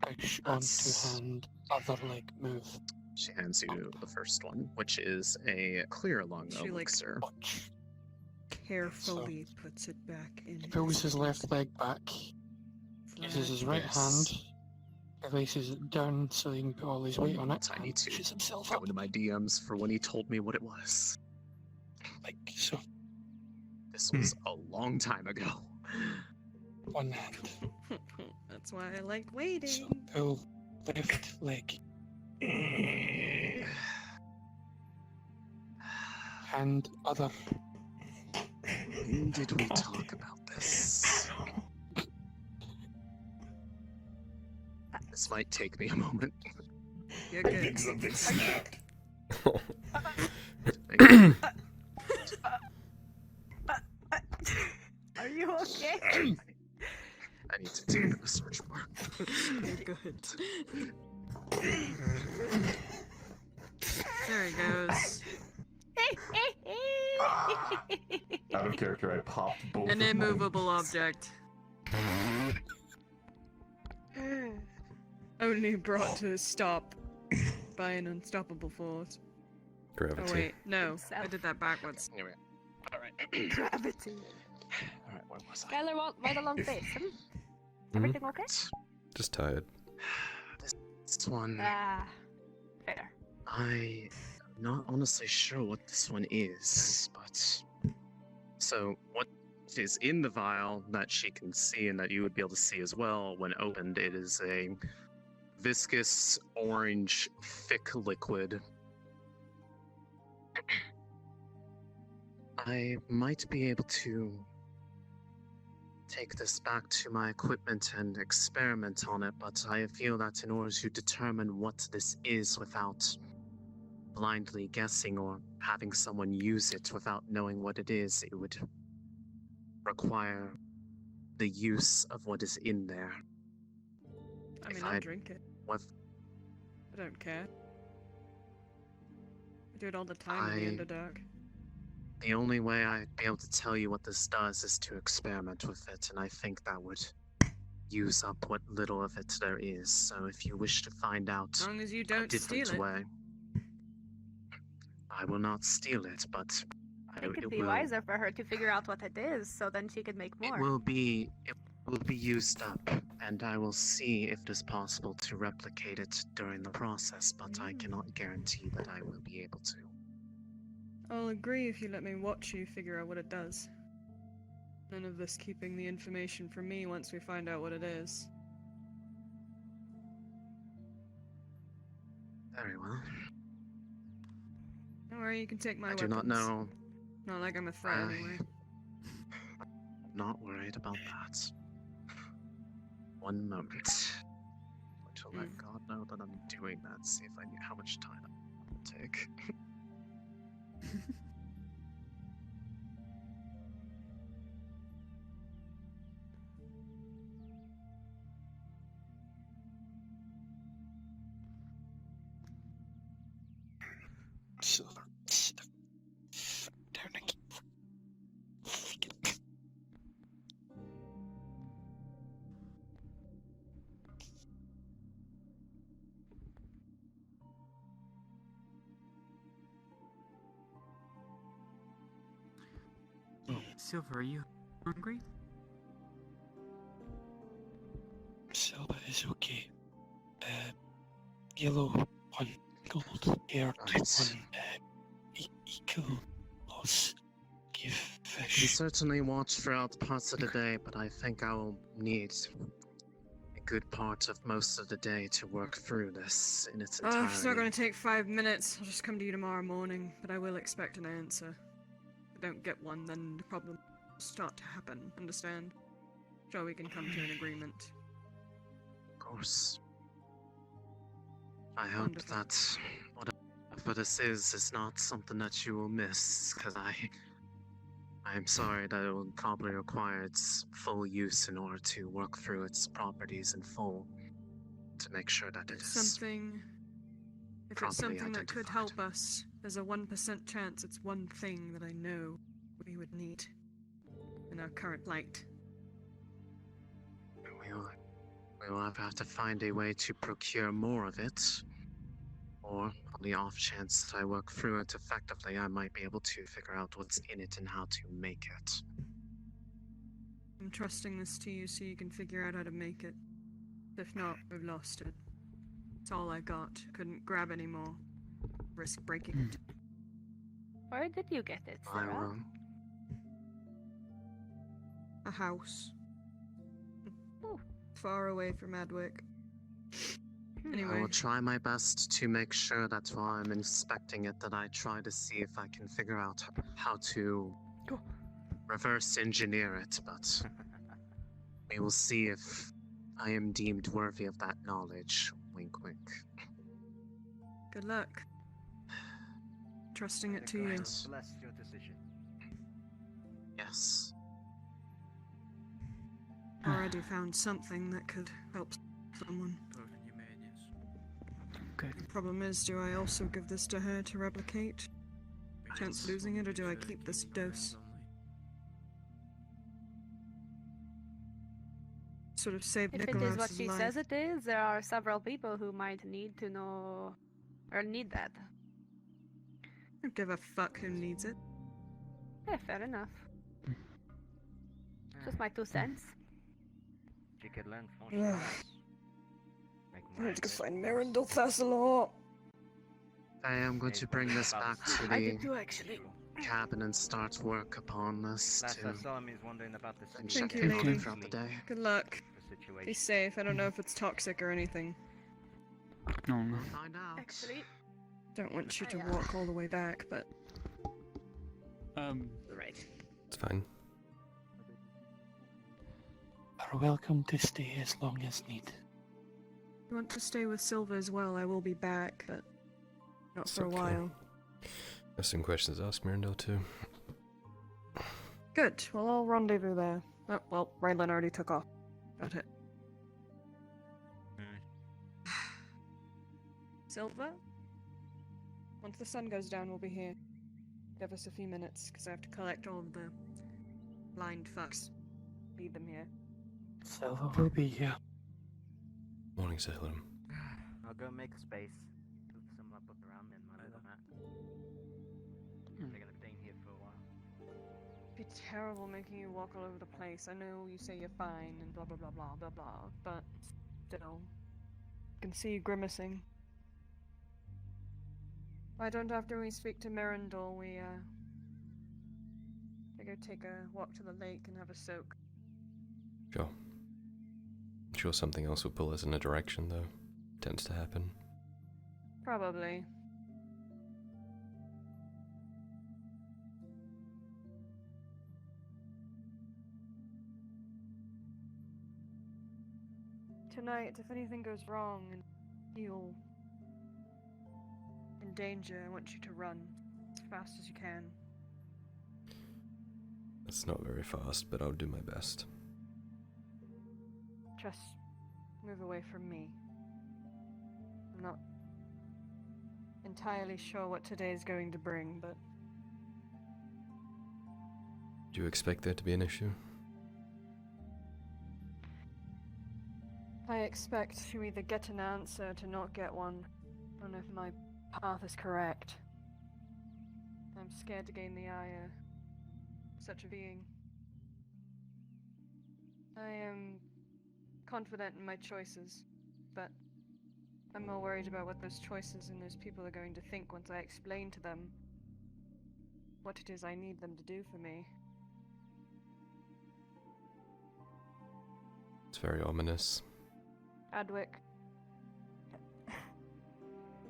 [SPEAKER 8] push
[SPEAKER 13] That's-
[SPEAKER 8] onto hand, other leg move.
[SPEAKER 13] She hands you the first one, which is a clear lung
[SPEAKER 6] She, like,
[SPEAKER 13] elixir.
[SPEAKER 8] Watch.
[SPEAKER 6] Carefully puts it back in.
[SPEAKER 8] Pulls his left leg back, uses his right hand, releases it down so he can put all his weight on it,
[SPEAKER 13] I need
[SPEAKER 8] and
[SPEAKER 13] to
[SPEAKER 8] pushes himself
[SPEAKER 13] go
[SPEAKER 8] up.
[SPEAKER 13] into my DMs for when he told me what it was.
[SPEAKER 8] Like so.
[SPEAKER 13] This was a long time ago.
[SPEAKER 8] One hand.
[SPEAKER 6] That's why I like waiting.
[SPEAKER 8] So pull left leg. Hand other.
[SPEAKER 13] When did we talk about this? This might take me a moment.
[SPEAKER 6] You're
[SPEAKER 3] I think
[SPEAKER 6] good.
[SPEAKER 3] something snapped.
[SPEAKER 12] Are you okay?
[SPEAKER 13] I need to take a search bar.
[SPEAKER 6] You're good. There he goes.
[SPEAKER 3] Out of character, I popped both
[SPEAKER 6] An
[SPEAKER 3] of mine.
[SPEAKER 6] immovable object. Only brought to a stop by an unstoppable force.
[SPEAKER 1] Gravity.
[SPEAKER 6] Oh wait, no, I did that backwards.
[SPEAKER 13] Anyway, alright.
[SPEAKER 12] Gravity.
[SPEAKER 13] Alright, where was I?
[SPEAKER 12] Skylar, right along face. Everything okay?
[SPEAKER 1] Just tired.
[SPEAKER 13] This one,
[SPEAKER 12] Ah, fair.
[SPEAKER 13] I'm not honestly sure what this one is, but... So, what is in the vial that she can see and that you would be able to see as well when opened, it is a viscous, orange, thick liquid. I might be able to take this back to my equipment and experiment on it, but I feel that in order to determine what this is without blindly guessing or having someone use it without knowing what it is, it would require the use of what is in there.
[SPEAKER 6] I mean,
[SPEAKER 13] If
[SPEAKER 6] I'll
[SPEAKER 13] I-
[SPEAKER 6] drink it.
[SPEAKER 13] What
[SPEAKER 6] I don't care. I do it all the time in the
[SPEAKER 13] I-
[SPEAKER 6] Underdark.
[SPEAKER 13] The only way I'd be able to tell you what this does is to experiment with it, and I think that would use up what little of it there is. So if you wish to find out
[SPEAKER 6] As long as you
[SPEAKER 13] a
[SPEAKER 6] don't steal
[SPEAKER 13] different
[SPEAKER 6] it.
[SPEAKER 13] way, I will not steal it, but
[SPEAKER 12] I think it'd be
[SPEAKER 13] will,
[SPEAKER 12] wiser for her to figure out what it is, so then she could make more.
[SPEAKER 13] it will be used up, and I will see if it is possible to replicate it during the process, but I cannot guarantee that I will be able to.
[SPEAKER 6] I'll agree if you let me watch you figure out what it does. None of this keeping the information from me once we find out what it is.
[SPEAKER 13] Very well.
[SPEAKER 6] Don't worry, you can take my
[SPEAKER 13] I
[SPEAKER 6] weapons.
[SPEAKER 13] do not know.
[SPEAKER 6] Not like I'm a threat anyway.
[SPEAKER 13] I'm not worried about that. One moment. To let God know that I'm doing that, see if I knew how much time it will take.
[SPEAKER 8] Silver. Down again.
[SPEAKER 14] Silver, are you hungry?
[SPEAKER 8] Silver is okay. Yellow, 1 gold, haired,
[SPEAKER 13] Right.
[SPEAKER 8] 1 equal loss. Give
[SPEAKER 13] We
[SPEAKER 8] fish.
[SPEAKER 13] certainly watch throughout parts of the day, but I think I will need a good part of most of the day to work through this in its entirety.
[SPEAKER 6] Oh, it's not going to take 5 minutes. I'll just come to you tomorrow morning, but I will expect an answer. If I don't get one, then the problem will start to happen, understand? Sure, we can come to an agreement.
[SPEAKER 13] Of course. I hope
[SPEAKER 6] Wonderful.
[SPEAKER 13] that whatever this is not something that you will miss, because I'm sorry that it will probably require its full use in order to work through its properties in full to make sure that it is
[SPEAKER 6] Something... If it's
[SPEAKER 13] properly
[SPEAKER 6] something that could
[SPEAKER 13] identified.
[SPEAKER 6] help us, there's a 1% chance it's one thing that I know we would need in our current plight.
[SPEAKER 13] We will have to find a way to procure more of it, or on the off chance that I work through it effectively, I might be able to figure out what's in it and how to make it.
[SPEAKER 6] I'm trusting this to you so you can figure out how to make it. If not, we've lost it. It's all I got. Couldn't grab any more. Risk breaking it.
[SPEAKER 12] Where did you get it,
[SPEAKER 13] I
[SPEAKER 12] Sarah?
[SPEAKER 13] will.
[SPEAKER 6] A house.
[SPEAKER 12] Ooh.
[SPEAKER 6] Far away from Adwick.
[SPEAKER 13] I
[SPEAKER 6] Anyway,
[SPEAKER 13] will try my best to make sure that while I'm inspecting it, that I try to see if I can figure out how to reverse engineer it, but we will see if I am deemed worthy of that knowledge. Wink, wink.
[SPEAKER 6] good luck. Trusting it to you.
[SPEAKER 10] Bless your decision.
[SPEAKER 13] Yes.
[SPEAKER 6] Already found something that could help someone.
[SPEAKER 14] Good.
[SPEAKER 6] The problem is, do I also give this to her to replicate? Chance of losing it, or do I keep this dose? Sort of save
[SPEAKER 12] If it
[SPEAKER 6] Nicholas'
[SPEAKER 12] is what she
[SPEAKER 6] life.
[SPEAKER 12] says it is, there are several people who might need to know or need that.
[SPEAKER 6] I don't give a fuck who needs it.
[SPEAKER 12] Yeah, fair enough. Just my 2 cents.
[SPEAKER 10] She could learn
[SPEAKER 6] Ugh.
[SPEAKER 10] fortune.
[SPEAKER 6] I need to go find Mirandel Thessalor.
[SPEAKER 13] I am going to bring this back to
[SPEAKER 12] I
[SPEAKER 13] the
[SPEAKER 12] did too, actually.
[SPEAKER 13] cabin and start work upon this
[SPEAKER 10] Last
[SPEAKER 13] to
[SPEAKER 10] I saw him, he was wondering about the
[SPEAKER 13] and
[SPEAKER 6] Thank
[SPEAKER 13] check
[SPEAKER 6] you,
[SPEAKER 13] it out
[SPEAKER 6] lady.
[SPEAKER 13] throughout the day.
[SPEAKER 6] Good luck.
[SPEAKER 10] the
[SPEAKER 6] Be
[SPEAKER 10] situation.
[SPEAKER 6] safe. I don't know if it's toxic or anything.
[SPEAKER 14] No, no.
[SPEAKER 13] Find out.
[SPEAKER 12] Actually,
[SPEAKER 6] Don't want you to
[SPEAKER 12] Yeah.
[SPEAKER 6] walk all the way back, but
[SPEAKER 12] right.
[SPEAKER 1] It's fine.
[SPEAKER 8] Are welcome to stay as long as needed.
[SPEAKER 6] if you want to stay with Silva as well, I will be back, but not
[SPEAKER 1] It's
[SPEAKER 6] for a
[SPEAKER 1] okay.
[SPEAKER 6] while.
[SPEAKER 1] Have some questions to ask Mirandel too.
[SPEAKER 6] Good. Well, I'll rendezvous there. Oh, well, Raylan already took off. Got it. Silva? Once the sun goes down, we'll be here. Give us a few minutes, because I have to collect all of the blind fucks. Lead them here.
[SPEAKER 8] Silver will be here.
[SPEAKER 1] Morning, Salem.
[SPEAKER 10] I'll go make space. Move some up around and my little mat. They're gonna be here for a while.
[SPEAKER 6] It'd be terrible making you walk all over the place. I know you say you're fine and blah blah blah blah blah blah, but still. I can see you grimacing. Why don't after we speak to Mirandol, we go take a walk to the lake and have a soak.
[SPEAKER 1] Sure. I'm sure something else will pull us in a direction, though. Tends to happen.
[SPEAKER 6] Probably. Tonight, if anything goes wrong and you're in danger, I want you to run as fast as you can.
[SPEAKER 1] That's not very fast, but I'll do my best.
[SPEAKER 6] Just move away from me. I'm not entirely sure what today is going to bring, but
[SPEAKER 1] Do you expect there to be an issue?
[SPEAKER 6] I expect to either get an answer or to not get one. I don't know if my path is correct. I'm scared to gain the ire of such a being. I am confident in my choices, but I'm more worried about what those choices and those people are going to think once I explain to them what it is I need them to do for me.
[SPEAKER 1] It's very ominous.
[SPEAKER 6] Adwick.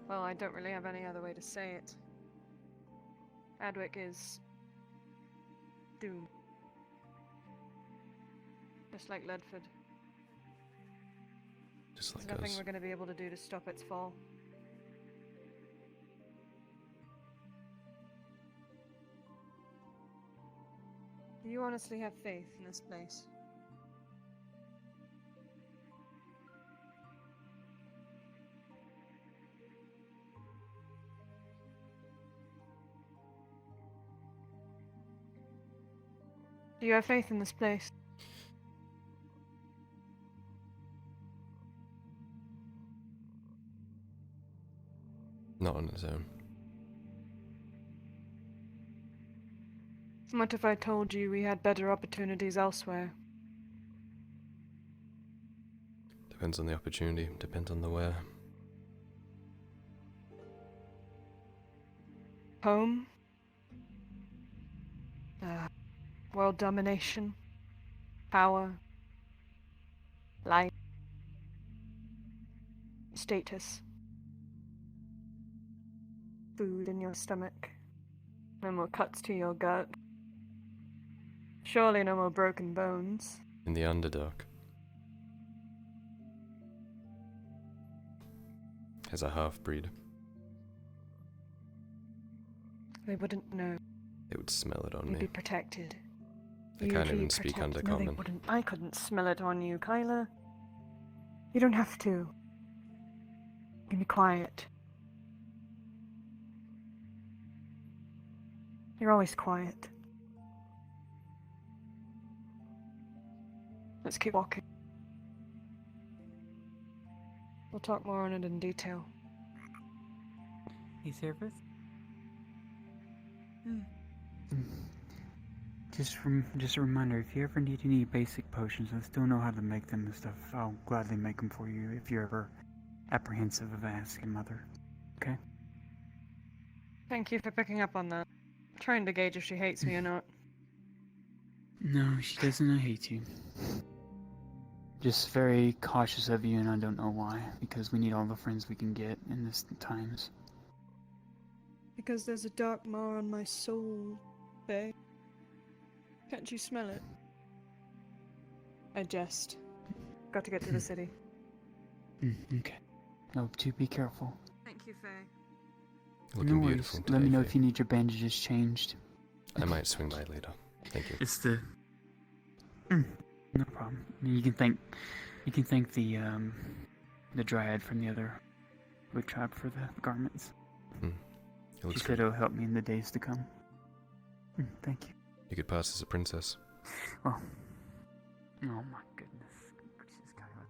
[SPEAKER 6] Well, I don't really have any other way to say it. Adwick is doomed. Just like Ledford.
[SPEAKER 1] Just like
[SPEAKER 6] There's nothing
[SPEAKER 1] us.
[SPEAKER 6] we're going to be able to do to stop its fall. Do you honestly have faith in this place? Do you have faith in this place?
[SPEAKER 1] Not on its own.
[SPEAKER 6] What if I told you we had better opportunities elsewhere?
[SPEAKER 1] Depends on the opportunity, depends on the where.
[SPEAKER 6] Home? World domination? Power? Life? Status? Food in your stomach? No more cuts to your gut? Surely no more broken bones?
[SPEAKER 1] In the Underdark. As a half-breed.
[SPEAKER 6] They wouldn't know.
[SPEAKER 1] They would smell it on
[SPEAKER 6] You'd
[SPEAKER 1] me.
[SPEAKER 6] be protected.
[SPEAKER 1] They
[SPEAKER 6] You'd
[SPEAKER 1] can't
[SPEAKER 6] be
[SPEAKER 1] even speak
[SPEAKER 6] protected.
[SPEAKER 1] Undercommon.
[SPEAKER 6] No, they wouldn't. I couldn't smell it on you, Kyler. You don't have to. You can be quiet. You're always quiet. Let's keep walking. We'll talk more on it in detail.
[SPEAKER 14] Hey, Service? Just a reminder, if you ever need any basic potions, I still know how to make them and stuff. I'll gladly make them for you if you're ever apprehensive of asking Mother. Okay?
[SPEAKER 6] Thank you for picking up on that. I'm trying to gauge if she hates me or not.
[SPEAKER 14] No, she doesn't hate you. Just very cautious of you, and I don't know why. Because we need all the friends we can get in this times.
[SPEAKER 6] Because there's a dark mar on my soul, Faye. Can't you smell it? I jest. Got to get to the city.
[SPEAKER 14] Okay. Oh, do be careful.
[SPEAKER 6] Thank you, Faye.
[SPEAKER 1] Looking
[SPEAKER 14] No
[SPEAKER 1] beautiful
[SPEAKER 14] worries.
[SPEAKER 1] today,
[SPEAKER 14] Let me know
[SPEAKER 1] Faye.
[SPEAKER 14] if you need your bandages changed.
[SPEAKER 1] I might swing by later. Thank you.
[SPEAKER 14] It's the... no problem. You can thank the Dryad from the other wood tribe for the garments.
[SPEAKER 1] It
[SPEAKER 14] She
[SPEAKER 1] looks
[SPEAKER 14] said
[SPEAKER 1] good.
[SPEAKER 14] it'll help me in the days to come. Thank you.
[SPEAKER 1] You could pass as a princess.
[SPEAKER 14] Well, oh my goodness. Jesus, Kyler.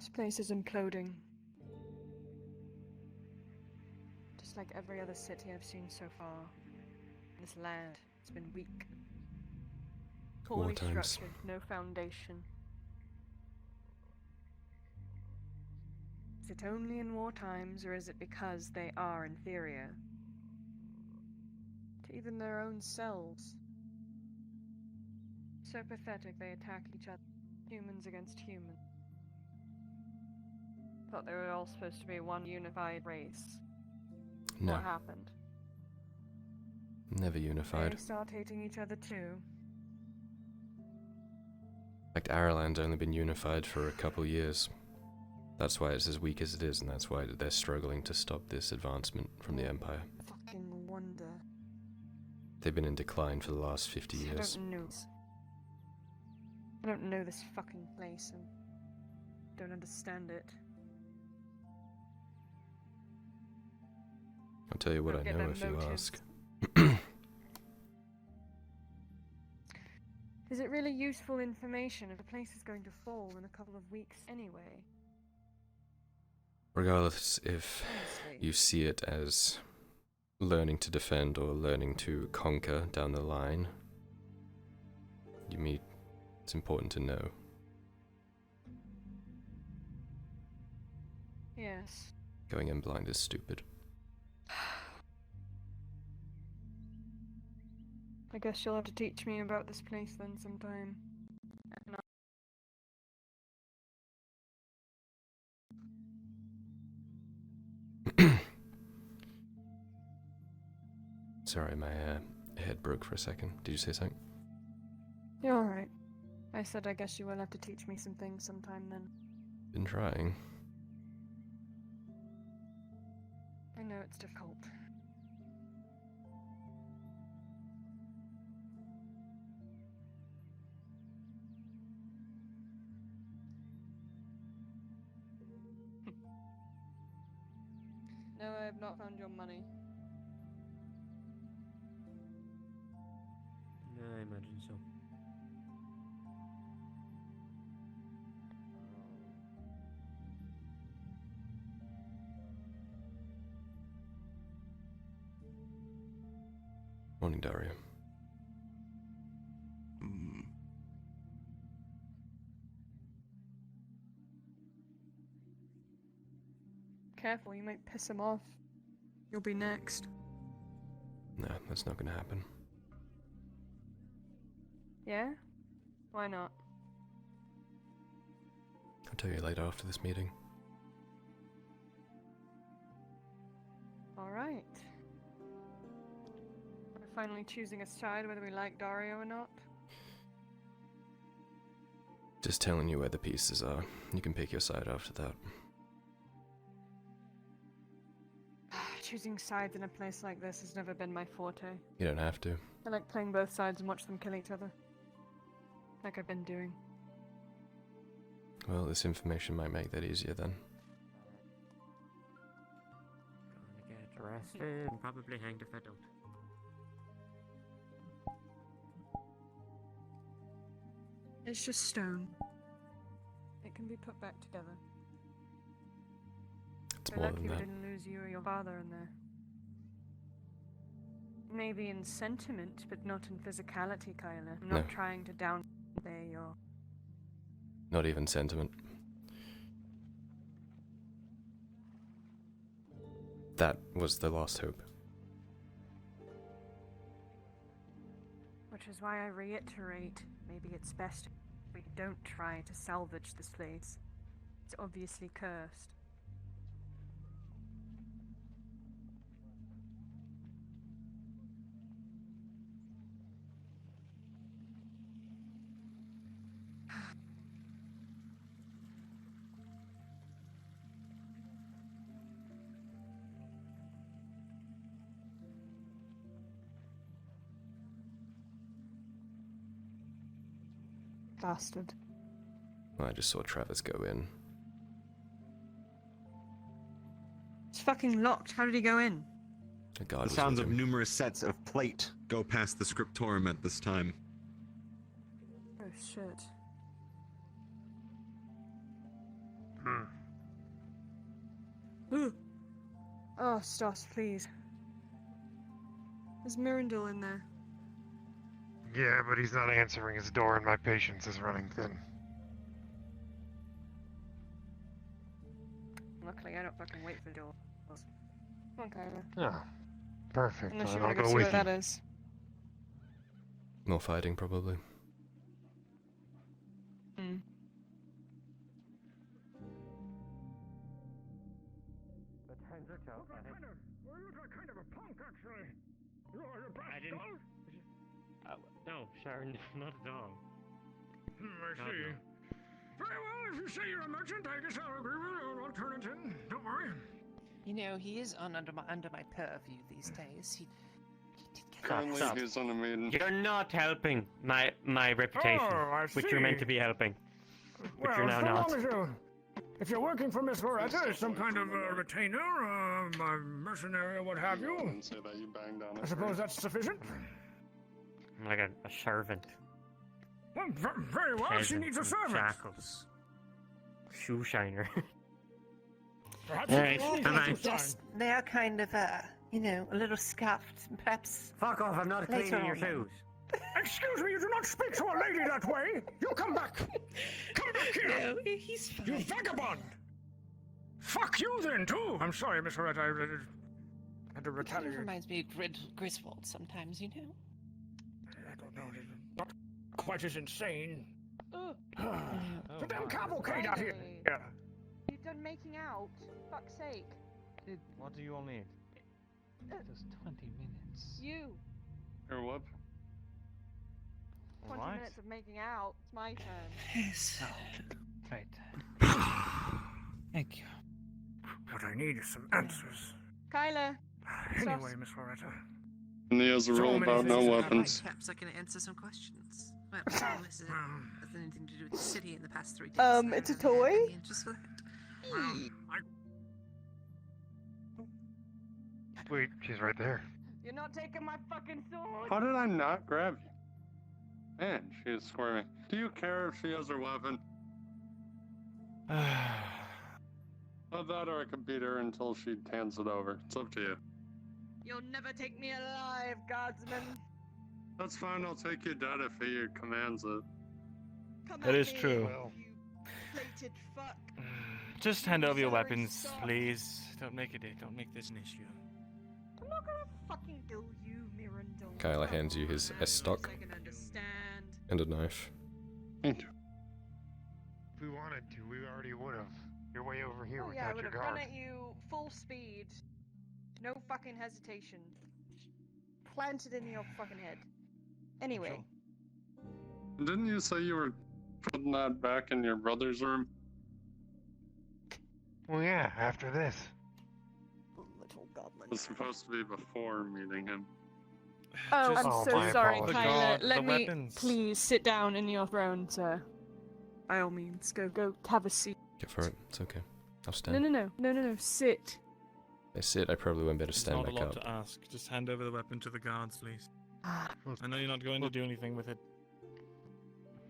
[SPEAKER 6] This place is imploding. Just like every other city I've seen so far. This land has been weak. Poorly
[SPEAKER 1] War times.
[SPEAKER 6] structured, no foundation. Is it only in war times, or is it because they are inferior? To even their own selves. So pathetic they attack each other. Humans against humans. Thought they were all supposed to be one unified race.
[SPEAKER 1] No.
[SPEAKER 6] What happened?
[SPEAKER 1] Never unified.
[SPEAKER 6] They start hating each other too.
[SPEAKER 1] In fact, Araland's only been unified for a couple years. That's why it's as weak as it is, and that's why they're struggling to stop this advancement from the Empire.
[SPEAKER 6] Fucking wonder.
[SPEAKER 1] They've been in decline for the last 50 years.
[SPEAKER 6] I don't know this fucking place and don't understand it.
[SPEAKER 1] I'll tell you what I
[SPEAKER 6] Don't get
[SPEAKER 1] know
[SPEAKER 6] their
[SPEAKER 1] if you
[SPEAKER 6] motives.
[SPEAKER 1] ask.
[SPEAKER 6] Is it really useful information if the place is going to fall in a couple of weeks anyway?
[SPEAKER 1] Regardless if
[SPEAKER 6] Honestly.
[SPEAKER 1] you see it as learning to defend or learning to conquer down the line, it's important to know.
[SPEAKER 6] Yes.
[SPEAKER 1] Going in blind is stupid.
[SPEAKER 6] I guess you'll have to teach me about this place then sometime. And
[SPEAKER 1] Sorry, my head broke for a second. Did you say something?
[SPEAKER 6] You're alright. I said I guess you will have to teach me some things sometime then.
[SPEAKER 1] Been trying.
[SPEAKER 6] I know it's difficult. No, I have not found your money.
[SPEAKER 15] I imagine so.
[SPEAKER 1] Morning, Dario.
[SPEAKER 6] Careful, you might piss him off. You'll be next.
[SPEAKER 1] No, that's not gonna happen.
[SPEAKER 6] Yeah? Why not?
[SPEAKER 1] I'll tell you later after this meeting.
[SPEAKER 6] Alright. We're finally choosing a side whether we like Dario or not.
[SPEAKER 1] Just telling you where the pieces are. You can pick your side after that.
[SPEAKER 6] Choosing sides in a place like this has never been my forte.
[SPEAKER 1] You don't have to.
[SPEAKER 6] I like playing both sides and watch them kill each other. Like I've been doing.
[SPEAKER 1] Well, this information might make that easier then.
[SPEAKER 15] Gonna get arrested and probably hanged if I don't.
[SPEAKER 6] It's just stone. It can be put back together.
[SPEAKER 1] It's
[SPEAKER 6] We're
[SPEAKER 1] more
[SPEAKER 6] lucky
[SPEAKER 1] than
[SPEAKER 6] we
[SPEAKER 1] that.
[SPEAKER 6] didn't lose you or your father in there. Maybe in sentiment, but not in physicality, Kyler. I'm not
[SPEAKER 1] No.
[SPEAKER 6] trying to downplay your...
[SPEAKER 1] Not even sentiment. That was the last hope.
[SPEAKER 6] Which is why I reiterate, maybe it's best if we don't try to salvage this place. It's obviously cursed. Bastard.
[SPEAKER 1] I just saw Travis go in.
[SPEAKER 6] It's fucking locked. How did he go in?
[SPEAKER 1] The guard
[SPEAKER 2] The
[SPEAKER 1] was
[SPEAKER 2] sounds
[SPEAKER 1] with
[SPEAKER 2] of
[SPEAKER 1] him.
[SPEAKER 2] numerous sets of plate go past the scriptorium at this time.
[SPEAKER 6] Oh shit. Oh, Stas, please. Is Mirandil in there?
[SPEAKER 16] Yeah, but he's not answering his door and my patience is running thin.
[SPEAKER 6] Luckily, I don't fucking wait for doors. Come on, Kyler.
[SPEAKER 16] Oh, perfect.
[SPEAKER 6] Unless you
[SPEAKER 16] Then
[SPEAKER 6] want
[SPEAKER 16] I'll
[SPEAKER 6] to go
[SPEAKER 16] go
[SPEAKER 6] see
[SPEAKER 16] with
[SPEAKER 6] what
[SPEAKER 16] you.
[SPEAKER 6] that is.
[SPEAKER 1] More fighting, probably.
[SPEAKER 6] Hmm.
[SPEAKER 10] Well, you look like kind of a punk, actually. You're
[SPEAKER 15] I didn't. No, Sharon, not at all.
[SPEAKER 10] I
[SPEAKER 15] God,
[SPEAKER 10] see.
[SPEAKER 15] no.
[SPEAKER 10] Very well, if you say you're a merchant, I guess I'll agree with you. I'll turn it in. Don't worry.
[SPEAKER 17] You know, he is under my purview these days. He did get
[SPEAKER 15] Currently,
[SPEAKER 17] stop.
[SPEAKER 15] he's on a meeting. You're not helping my reputation,
[SPEAKER 10] Oh, I
[SPEAKER 15] which you're meant
[SPEAKER 10] see.
[SPEAKER 15] to be helping, but
[SPEAKER 10] Well,
[SPEAKER 15] you're now
[SPEAKER 10] so
[SPEAKER 15] not.
[SPEAKER 10] long as if you're working for Miss Loretta as some kind of retainer, a mercenary or what have you,
[SPEAKER 15] Say that you banged on it.
[SPEAKER 10] I suppose that's sufficient.
[SPEAKER 15] Like a servant.
[SPEAKER 10] Well, very well, she
[SPEAKER 15] Peasant
[SPEAKER 10] needs a
[SPEAKER 15] with
[SPEAKER 10] servant.
[SPEAKER 15] Shackles. Shoe shiner.
[SPEAKER 10] Perhaps
[SPEAKER 15] All
[SPEAKER 10] you
[SPEAKER 15] right,
[SPEAKER 10] can sneak
[SPEAKER 15] bye-bye.
[SPEAKER 10] into
[SPEAKER 17] Just they are kind of you know, a little scuffed, perhaps.
[SPEAKER 15] Fuck off! I'm not
[SPEAKER 17] later
[SPEAKER 15] cleaning your
[SPEAKER 17] on.
[SPEAKER 15] shoes.
[SPEAKER 10] Excuse me, you do not speak to a lady that way! You come back! Come back here!
[SPEAKER 17] No, he's fine.
[SPEAKER 10] You vagabond! Fuck you then, too! I'm sorry, Miss Loretta, I had to
[SPEAKER 17] It kind of
[SPEAKER 10] retaliate.
[SPEAKER 17] reminds me of Griswold sometimes, you know.
[SPEAKER 10] I don't know, not quite as insane.
[SPEAKER 6] Ugh.
[SPEAKER 10] The damn cavalcade out here!
[SPEAKER 6] Finally.
[SPEAKER 10] Yeah.
[SPEAKER 6] You've done making out. Fuck's sake.
[SPEAKER 15] What do you all need?
[SPEAKER 5] Just 20 minutes.
[SPEAKER 6] You.
[SPEAKER 15] Or what?
[SPEAKER 6] 20
[SPEAKER 15] What?
[SPEAKER 6] minutes of making out. It's my turn.
[SPEAKER 17] Yes.
[SPEAKER 5] Right. Thank you.
[SPEAKER 10] What I need is some answers.
[SPEAKER 6] Kyler.
[SPEAKER 10] Anyway, Miss Loretta.
[SPEAKER 15] And he has a
[SPEAKER 10] So
[SPEAKER 15] rule
[SPEAKER 10] many
[SPEAKER 15] about no
[SPEAKER 10] things that
[SPEAKER 15] weapons.
[SPEAKER 17] Perhaps I can answer some questions. Well, unless it has anything to do with the city in the past 3 days.
[SPEAKER 6] It's a
[SPEAKER 17] I don't have
[SPEAKER 6] toy?
[SPEAKER 17] any interest for that.
[SPEAKER 16] Wait, she's right there.
[SPEAKER 6] You're not taking my fucking sword.
[SPEAKER 15] How did I not grab you? Man, she is squirming. Do you care if she has her weapon? Not that, or I could beat her until she hands it over. It's up to you.
[SPEAKER 6] You'll never take me alive, guardsman.
[SPEAKER 15] That's fine, I'll take you dead if he commands it.
[SPEAKER 6] Come
[SPEAKER 9] That
[SPEAKER 6] at
[SPEAKER 9] is
[SPEAKER 6] me,
[SPEAKER 9] true.
[SPEAKER 6] you plated fuck.
[SPEAKER 9] Just hand over your
[SPEAKER 6] Sorry,
[SPEAKER 9] weapons,
[SPEAKER 6] stop.
[SPEAKER 9] please. Don't make this an issue.
[SPEAKER 6] I'm not gonna fucking kill you, Mirandil.
[SPEAKER 1] Kyler hands you his S-stock
[SPEAKER 6] I can understand.
[SPEAKER 1] and a knife.
[SPEAKER 16] If we wanted to, we already would have. You're way over here
[SPEAKER 6] Oh yeah, I
[SPEAKER 16] without
[SPEAKER 6] would
[SPEAKER 16] your
[SPEAKER 6] have run
[SPEAKER 16] guard.
[SPEAKER 6] at you full speed. No fucking hesitation. Planted in your fucking head. Anyway.
[SPEAKER 15] Didn't you say you were putting that back in your brother's room?
[SPEAKER 16] Well, yeah, after this.
[SPEAKER 6] Little goblin.
[SPEAKER 15] It was supposed to be before meeting him.
[SPEAKER 6] Oh,
[SPEAKER 9] Just-
[SPEAKER 6] I'm
[SPEAKER 16] Oh,
[SPEAKER 6] so
[SPEAKER 16] my
[SPEAKER 6] sorry,
[SPEAKER 16] apologies.
[SPEAKER 6] Kyler.
[SPEAKER 9] God,
[SPEAKER 6] Let
[SPEAKER 9] the
[SPEAKER 6] me
[SPEAKER 9] weapons.
[SPEAKER 6] please sit down in your throne, sir. By all means, go have a seat.
[SPEAKER 1] Go for it. It's okay. I'll
[SPEAKER 6] No,
[SPEAKER 1] stand.
[SPEAKER 6] no, sit.
[SPEAKER 1] I sit. I probably won't be able to
[SPEAKER 9] It's
[SPEAKER 1] stand
[SPEAKER 9] not a
[SPEAKER 1] back
[SPEAKER 9] lot
[SPEAKER 1] up.
[SPEAKER 9] to ask. Just hand over the weapon to the guards, please. I know you're not going to do anything with it.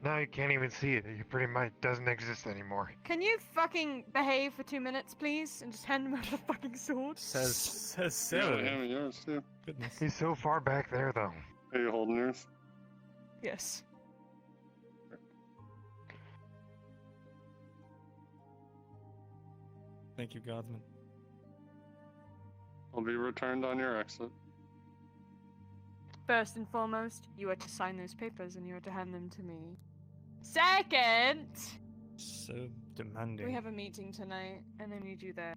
[SPEAKER 16] Now you can't even see it. It pretty much doesn't exist anymore.
[SPEAKER 6] Can you fucking behave for 2 minutes, please, and just hand him over the fucking sword?
[SPEAKER 9] Says
[SPEAKER 15] Yeah,
[SPEAKER 9] Sarah.
[SPEAKER 15] hand me yours too.
[SPEAKER 9] Goodness.
[SPEAKER 16] He's so far back there, though.
[SPEAKER 15] Are you holding yours?
[SPEAKER 6] Yes.
[SPEAKER 9] Thank you, guardsman.
[SPEAKER 15] Will be returned on your exit.
[SPEAKER 6] First and foremost, you are to sign those papers and you are to hand them to me. Second,
[SPEAKER 9] So demanding.
[SPEAKER 6] we have a meeting tonight, and I need you there.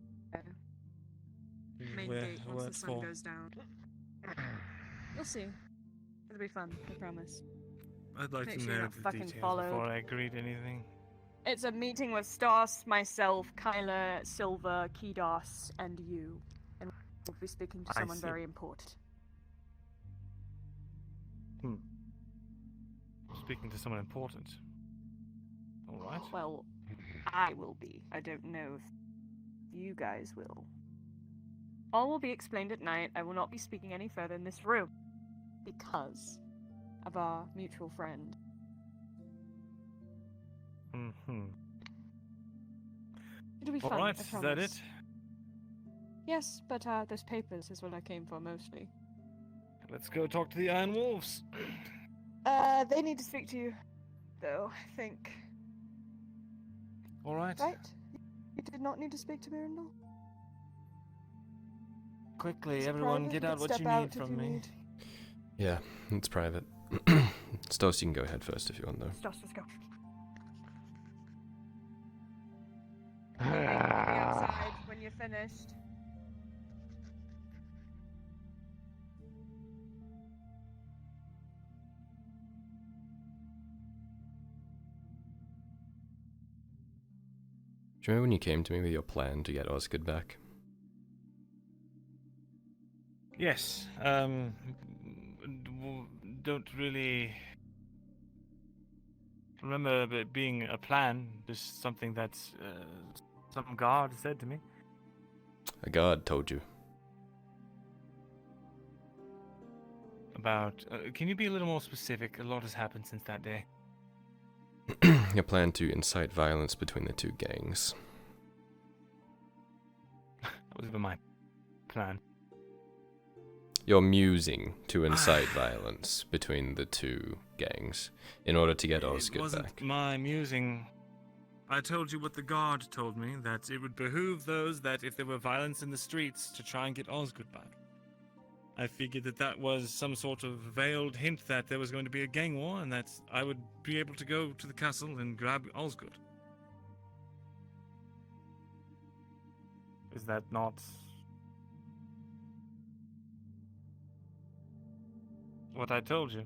[SPEAKER 6] Main
[SPEAKER 9] Where-
[SPEAKER 6] gate once
[SPEAKER 9] where
[SPEAKER 6] the sun
[SPEAKER 9] for?
[SPEAKER 6] goes down. You'll see. It'll be fun, I promise.
[SPEAKER 9] I'd like
[SPEAKER 6] Make
[SPEAKER 9] to
[SPEAKER 6] sure you're
[SPEAKER 9] know
[SPEAKER 6] not
[SPEAKER 9] the
[SPEAKER 6] fucking
[SPEAKER 9] details
[SPEAKER 6] followed.
[SPEAKER 9] before I agree to anything.
[SPEAKER 6] It's a meeting with Stas, myself, Kyler, Silver, Kidos, and you. And we'll be speaking to
[SPEAKER 9] I
[SPEAKER 6] someone
[SPEAKER 9] see.
[SPEAKER 6] very important.
[SPEAKER 9] Speaking to someone important. Alright.
[SPEAKER 6] Well, I will be. I don't know if you guys will. All will be explained at night. I will not be speaking any further in this room. Because of our mutual friend. It'll be
[SPEAKER 9] All
[SPEAKER 6] fun.
[SPEAKER 9] right,
[SPEAKER 6] I
[SPEAKER 9] is
[SPEAKER 6] promise.
[SPEAKER 9] that it?
[SPEAKER 6] Yes, but those papers is what I came for mostly.
[SPEAKER 9] Let's go talk to the Iron Wolves.
[SPEAKER 6] They need to speak to you, though. I think.
[SPEAKER 9] All right.
[SPEAKER 6] Right? You did not need to speak to Mirandol.
[SPEAKER 9] Quickly,
[SPEAKER 6] It's
[SPEAKER 9] everyone,
[SPEAKER 6] private,
[SPEAKER 9] get
[SPEAKER 6] you
[SPEAKER 9] out
[SPEAKER 6] can
[SPEAKER 9] what
[SPEAKER 6] step
[SPEAKER 9] you
[SPEAKER 6] out
[SPEAKER 9] need
[SPEAKER 6] if
[SPEAKER 9] from
[SPEAKER 6] you
[SPEAKER 9] me.
[SPEAKER 6] need.
[SPEAKER 1] Yeah, it's private. Stos, you can go ahead first if you want, though.
[SPEAKER 6] Stos, let's go.
[SPEAKER 16] Ah.
[SPEAKER 6] Meet me outside when you're finished.
[SPEAKER 1] Do you remember when you came to me with your plan to get Osgood back?
[SPEAKER 9] Yes. Don't really remember it being a plan. Just something that some guard said to me.
[SPEAKER 1] A guard told you.
[SPEAKER 9] About. Can you be a little more specific? A lot has happened since that day.
[SPEAKER 1] A plan to incite violence between the two gangs.
[SPEAKER 9] That was even my plan.
[SPEAKER 1] You're musing to incite violence between the two gangs in order to get Osgood
[SPEAKER 9] It wasn't
[SPEAKER 1] back.
[SPEAKER 9] my musing. I told you what the guard told me, that it would behoove those that if there were violence in the streets to try and get Osgood back. I figured that that was some sort of veiled hint that there was going to be a gang war and that I would be able to go to the castle and grab Osgood. Is that not what I told you?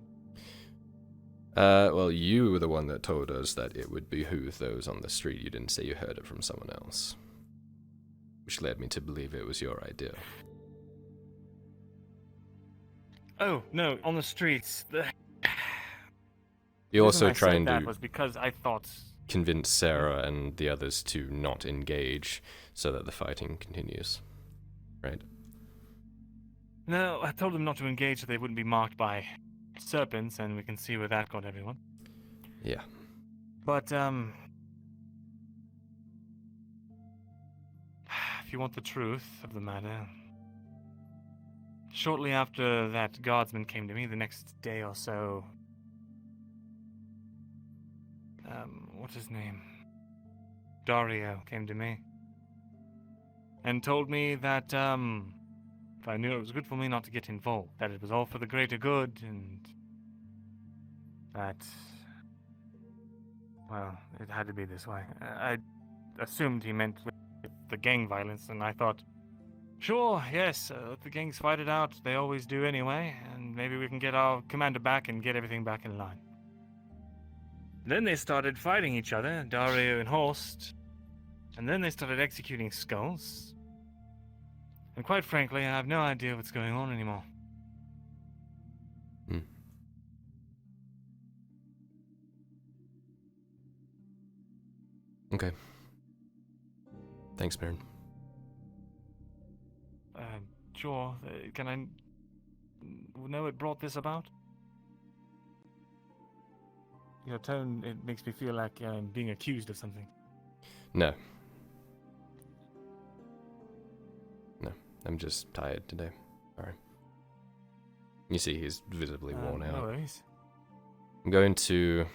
[SPEAKER 1] Well, you were the one that told us that it would behoove those on the street. You didn't say you heard it from someone else. Which led me to believe it was your idea.
[SPEAKER 9] Oh, no, on the streets.
[SPEAKER 1] You're also
[SPEAKER 9] The reason I said
[SPEAKER 1] trying
[SPEAKER 9] that
[SPEAKER 1] to
[SPEAKER 9] was because I thought
[SPEAKER 1] convince Sarah and the others to not engage so that the fighting continues. Right?
[SPEAKER 9] No, I told them not to engage so they wouldn't be marked by serpents, and we can see where that got everyone.
[SPEAKER 1] Yeah.
[SPEAKER 9] But, if you want the truth of the matter, shortly after that guardsman came to me, the next day or so, what's his name? Dario came to me and told me that, if I knew it was good for me not to get involved, that it was all for the greater good, and that, well, it had to be this way. I assumed he meant with the gang violence, and I thought, sure, yes, let the gangs fight it out. They always do anyway, and maybe we can get our commander back and get everything back in line. Then they started fighting each other, Dario and Horst, and then they started executing skulls. And quite frankly, I have no idea what's going on anymore.
[SPEAKER 1] Okay. Thanks, Baron.
[SPEAKER 9] Sure, can I know what brought this about? Your tone, it makes me feel like I'm being accused of something.
[SPEAKER 1] No. No, I'm just tired today. Sorry. You see, he's visibly worn
[SPEAKER 9] No
[SPEAKER 1] out.
[SPEAKER 9] worries.
[SPEAKER 1] I'm going to...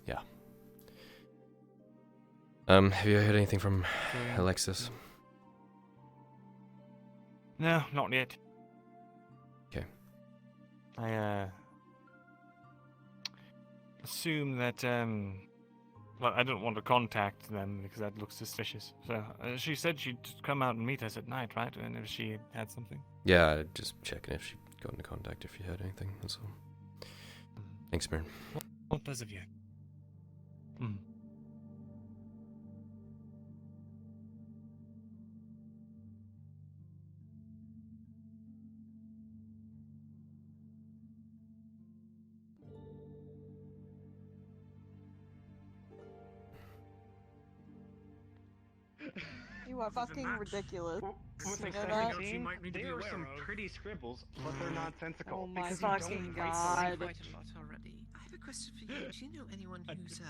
[SPEAKER 1] Yeah. Have you heard anything from Alexis?
[SPEAKER 9] No, not yet.
[SPEAKER 1] Okay.
[SPEAKER 9] I, assume that, well, I don't want to contact them because that looks suspicious. So, she said she'd come out and meet us at night, right? And if she had something.
[SPEAKER 1] Yeah, just checking if she got into contact, if you heard anything, that's all. Thanks, Baron.
[SPEAKER 9] What does of you?
[SPEAKER 6] You are fucking ridiculous.
[SPEAKER 16] What's
[SPEAKER 6] You know
[SPEAKER 16] exciting
[SPEAKER 6] that?
[SPEAKER 16] there are some pretty scribbles, but they're nonsensical.
[SPEAKER 6] Oh my
[SPEAKER 16] because you don't
[SPEAKER 6] fucking
[SPEAKER 16] write
[SPEAKER 6] god.
[SPEAKER 17] Quite a lot already. I have a a question for you. Do you know anyone who's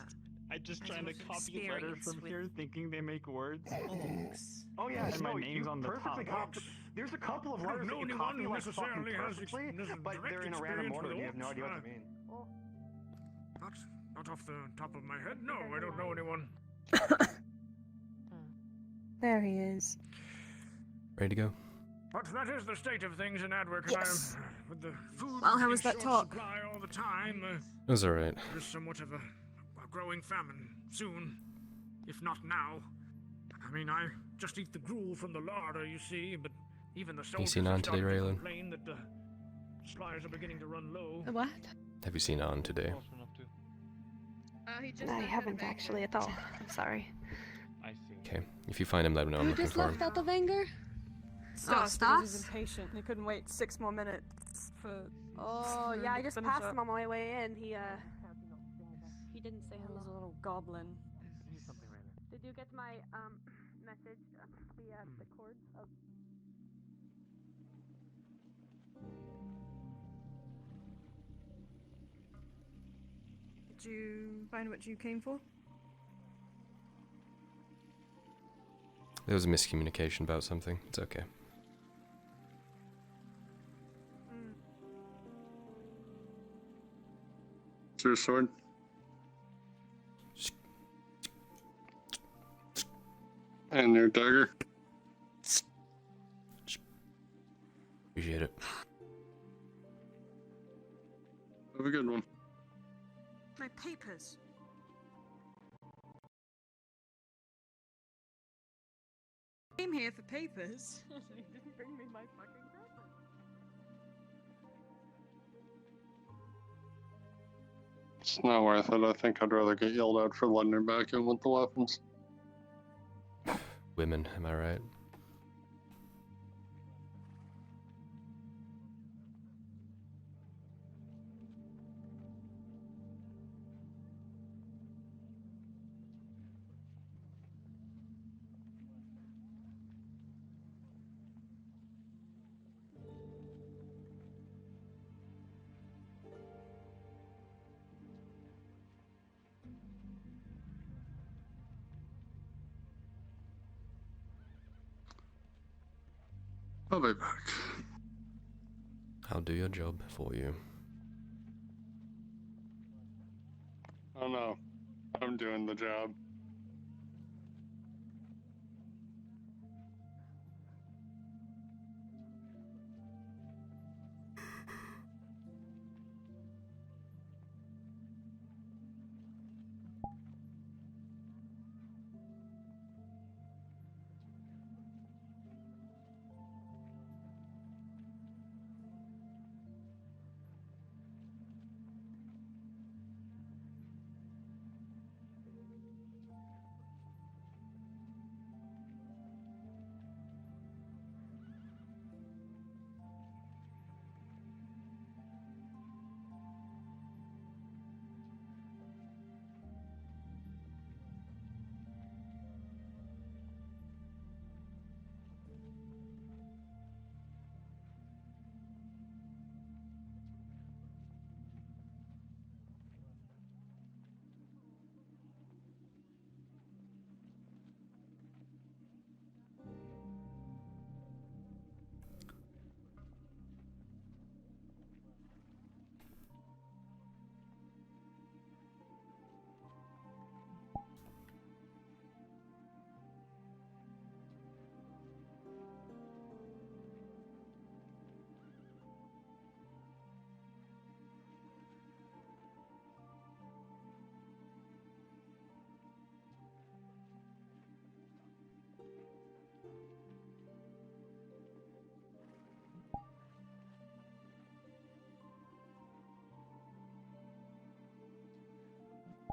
[SPEAKER 7] I'm just
[SPEAKER 17] has
[SPEAKER 7] trying to
[SPEAKER 17] enough
[SPEAKER 7] copy letters
[SPEAKER 17] experience
[SPEAKER 7] from
[SPEAKER 17] with
[SPEAKER 7] here, thinking they make words.
[SPEAKER 17] orcs?
[SPEAKER 18] Oh yeah,
[SPEAKER 7] And my
[SPEAKER 18] no,
[SPEAKER 7] name's
[SPEAKER 18] you
[SPEAKER 7] on the
[SPEAKER 18] perfectly
[SPEAKER 7] top.
[SPEAKER 18] There's a couple of
[SPEAKER 3] I don't
[SPEAKER 18] letters
[SPEAKER 3] know
[SPEAKER 18] that you
[SPEAKER 3] anyone
[SPEAKER 18] copy
[SPEAKER 3] who
[SPEAKER 18] like fucking
[SPEAKER 3] necessarily has
[SPEAKER 18] perfectly, but
[SPEAKER 3] direct
[SPEAKER 18] they're in a random
[SPEAKER 3] experience
[SPEAKER 18] order
[SPEAKER 3] with
[SPEAKER 18] and you have no
[SPEAKER 3] orcs.
[SPEAKER 18] idea what they mean.
[SPEAKER 3] Not off the top of my head. No, I don't know anyone.
[SPEAKER 6] There he is.
[SPEAKER 1] Ready to go?
[SPEAKER 3] But that is the state of things in Adwick.
[SPEAKER 6] Yes.
[SPEAKER 3] With the food
[SPEAKER 6] Well, how
[SPEAKER 3] being
[SPEAKER 6] was that
[SPEAKER 3] short
[SPEAKER 6] talk?
[SPEAKER 3] supply all the time,
[SPEAKER 1] It was alright.
[SPEAKER 3] there's somewhat of a growing famine soon, if not now. I mean, I just eat the gruel from the larder, you see, but even the soldiers
[SPEAKER 1] seen
[SPEAKER 3] are
[SPEAKER 1] Ann today,
[SPEAKER 3] starting to
[SPEAKER 1] Raylan?
[SPEAKER 3] complain that the supplies are beginning to run low.
[SPEAKER 12] What?
[SPEAKER 1] Have you seen Ann today?
[SPEAKER 12] I haven't actually at all. I'm sorry.
[SPEAKER 7] I see.
[SPEAKER 1] Okay. If you find him, let me know. I'm
[SPEAKER 12] Who
[SPEAKER 1] looking
[SPEAKER 12] just
[SPEAKER 1] for
[SPEAKER 12] left
[SPEAKER 1] him.
[SPEAKER 12] out of anger?
[SPEAKER 6] Stas,
[SPEAKER 12] Stas?
[SPEAKER 6] because he's impatient. He couldn't wait 6 more minutes for.
[SPEAKER 12] Oh,
[SPEAKER 6] for
[SPEAKER 12] yeah, I
[SPEAKER 6] him to
[SPEAKER 12] just
[SPEAKER 6] finish
[SPEAKER 12] passed
[SPEAKER 6] up.
[SPEAKER 12] him on my way in. He didn't say
[SPEAKER 6] He was
[SPEAKER 12] hello.
[SPEAKER 6] a little goblin.
[SPEAKER 12] Did you get my message via the cord of?
[SPEAKER 6] Did you find what you came for?
[SPEAKER 1] There was a miscommunication about something. It's okay.
[SPEAKER 15] It's your sword. And your dagger.
[SPEAKER 1] Appreciate it.
[SPEAKER 15] Have a good one.
[SPEAKER 6] My papers. Came here for papers.
[SPEAKER 12] He didn't bring me my fucking present.
[SPEAKER 15] It's not worth it. I think I'd rather get yelled at for letting her back in with the weapons.
[SPEAKER 1] Women, am I right?
[SPEAKER 15] I'll be back.
[SPEAKER 1] I'll do your job for you.
[SPEAKER 15] Oh no. I'm doing the job.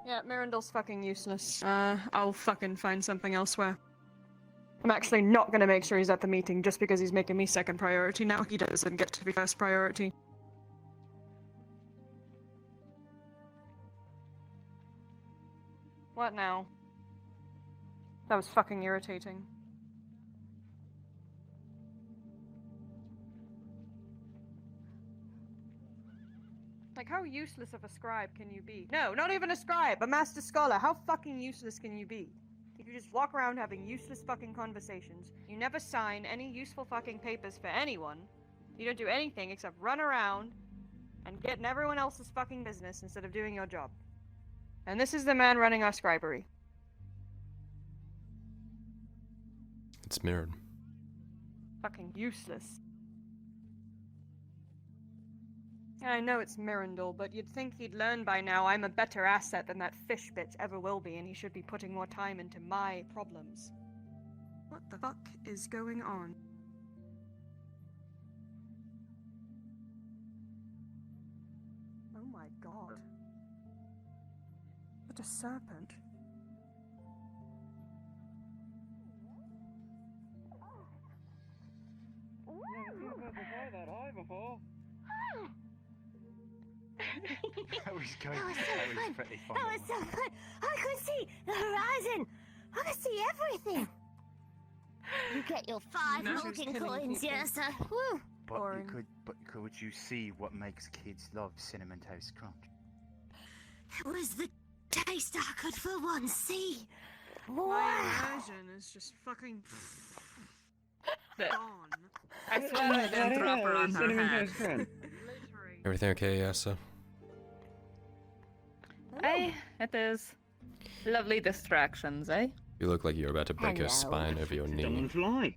[SPEAKER 6] Yeah, Mirandel's fucking useless. I'll fucking find something elsewhere. I'm actually not gonna make sure he's at the meeting just because he's making me second priority now. He doesn't get to be first priority. What now? That was fucking irritating. Like, Like, how useless of a scribe can you be? No, not even a scribe, a master scholar. How fucking useless can you be? You just walk around having useless fucking conversations. You never sign any useful fucking papers for anyone. You don't do anything except run around and get in everyone else's fucking business instead of doing your job. And this is the man running our scribery.
[SPEAKER 1] It's mirrored.
[SPEAKER 6] Fucking useless. I know it's Mirandol, but you'd think he'd learn by now I'm a better asset than that fish bitch ever will be, and he should be putting more time into my problems. What the fuck is going on? Oh my god. What a serpent.
[SPEAKER 4] that high before.
[SPEAKER 18] That was
[SPEAKER 4] so
[SPEAKER 18] pretty fun.
[SPEAKER 4] That was so fun. I could see the horizon. I could see everything. You get your 5 walking coins, yes, sir. Woo.
[SPEAKER 18] But could you see what makes kids love Cinnamon Toast Crunch?
[SPEAKER 4] It was the taste I could for once see. Wow.
[SPEAKER 6] My immersion is just fucking gone.
[SPEAKER 17] I swear I didn't drop her on her head.
[SPEAKER 1] Everything okay, Yasa?
[SPEAKER 19] Hey, it is. Lovely distractions, eh?
[SPEAKER 1] You look like you're about to break your
[SPEAKER 19] Hello.
[SPEAKER 1] spine over your knee.
[SPEAKER 18] Fly.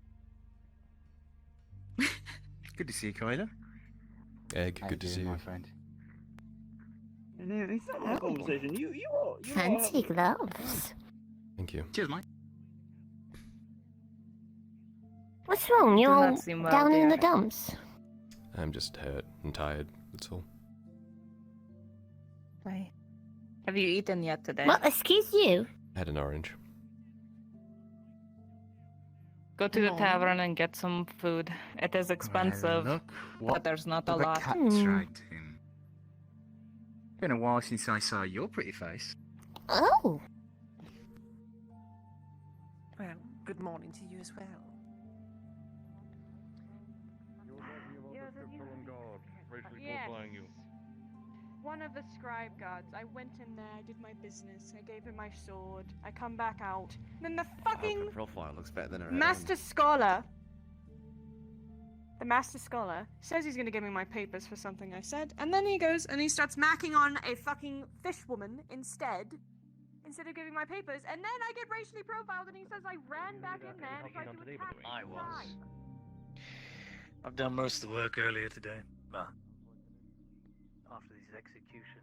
[SPEAKER 18] Good to see you, Kyler.
[SPEAKER 1] Egg, good to see you.
[SPEAKER 18] my friend.
[SPEAKER 16] It's not my conversation. You
[SPEAKER 4] Fancy gloves.
[SPEAKER 1] Thank you.
[SPEAKER 18] Cheers, mate.
[SPEAKER 4] What's wrong? You're
[SPEAKER 19] Does
[SPEAKER 4] all
[SPEAKER 19] not seem well,
[SPEAKER 4] down in
[SPEAKER 19] dear.
[SPEAKER 4] the dumps.
[SPEAKER 1] I'm just hurt and tired, that's all.
[SPEAKER 19] Why? Have you eaten yet today?
[SPEAKER 4] What? Excuse you?
[SPEAKER 1] I had an orange.
[SPEAKER 19] Go to the tavern and get some food. It is expensive,
[SPEAKER 18] look
[SPEAKER 19] but there's not a
[SPEAKER 18] the
[SPEAKER 19] lot.
[SPEAKER 18] cat dragged him. Been a while since I saw your pretty face.
[SPEAKER 4] Oh.
[SPEAKER 17] Well, good morning to you as well.
[SPEAKER 6] Yes. One of the scribe guards. I went in there, I did my business, I gave him my sword, I come back out. Then the fucking
[SPEAKER 2] Profile looks better than her.
[SPEAKER 6] master scholar, the master scholar, says he's gonna give me my papers for something I said, and then he goes and he starts macking on a fucking fish woman instead of giving my papers, and then I get racially profiled and he says I ran back in there and tried to attack him.
[SPEAKER 11] I was. I've done most of the work earlier today. Well, after these executions,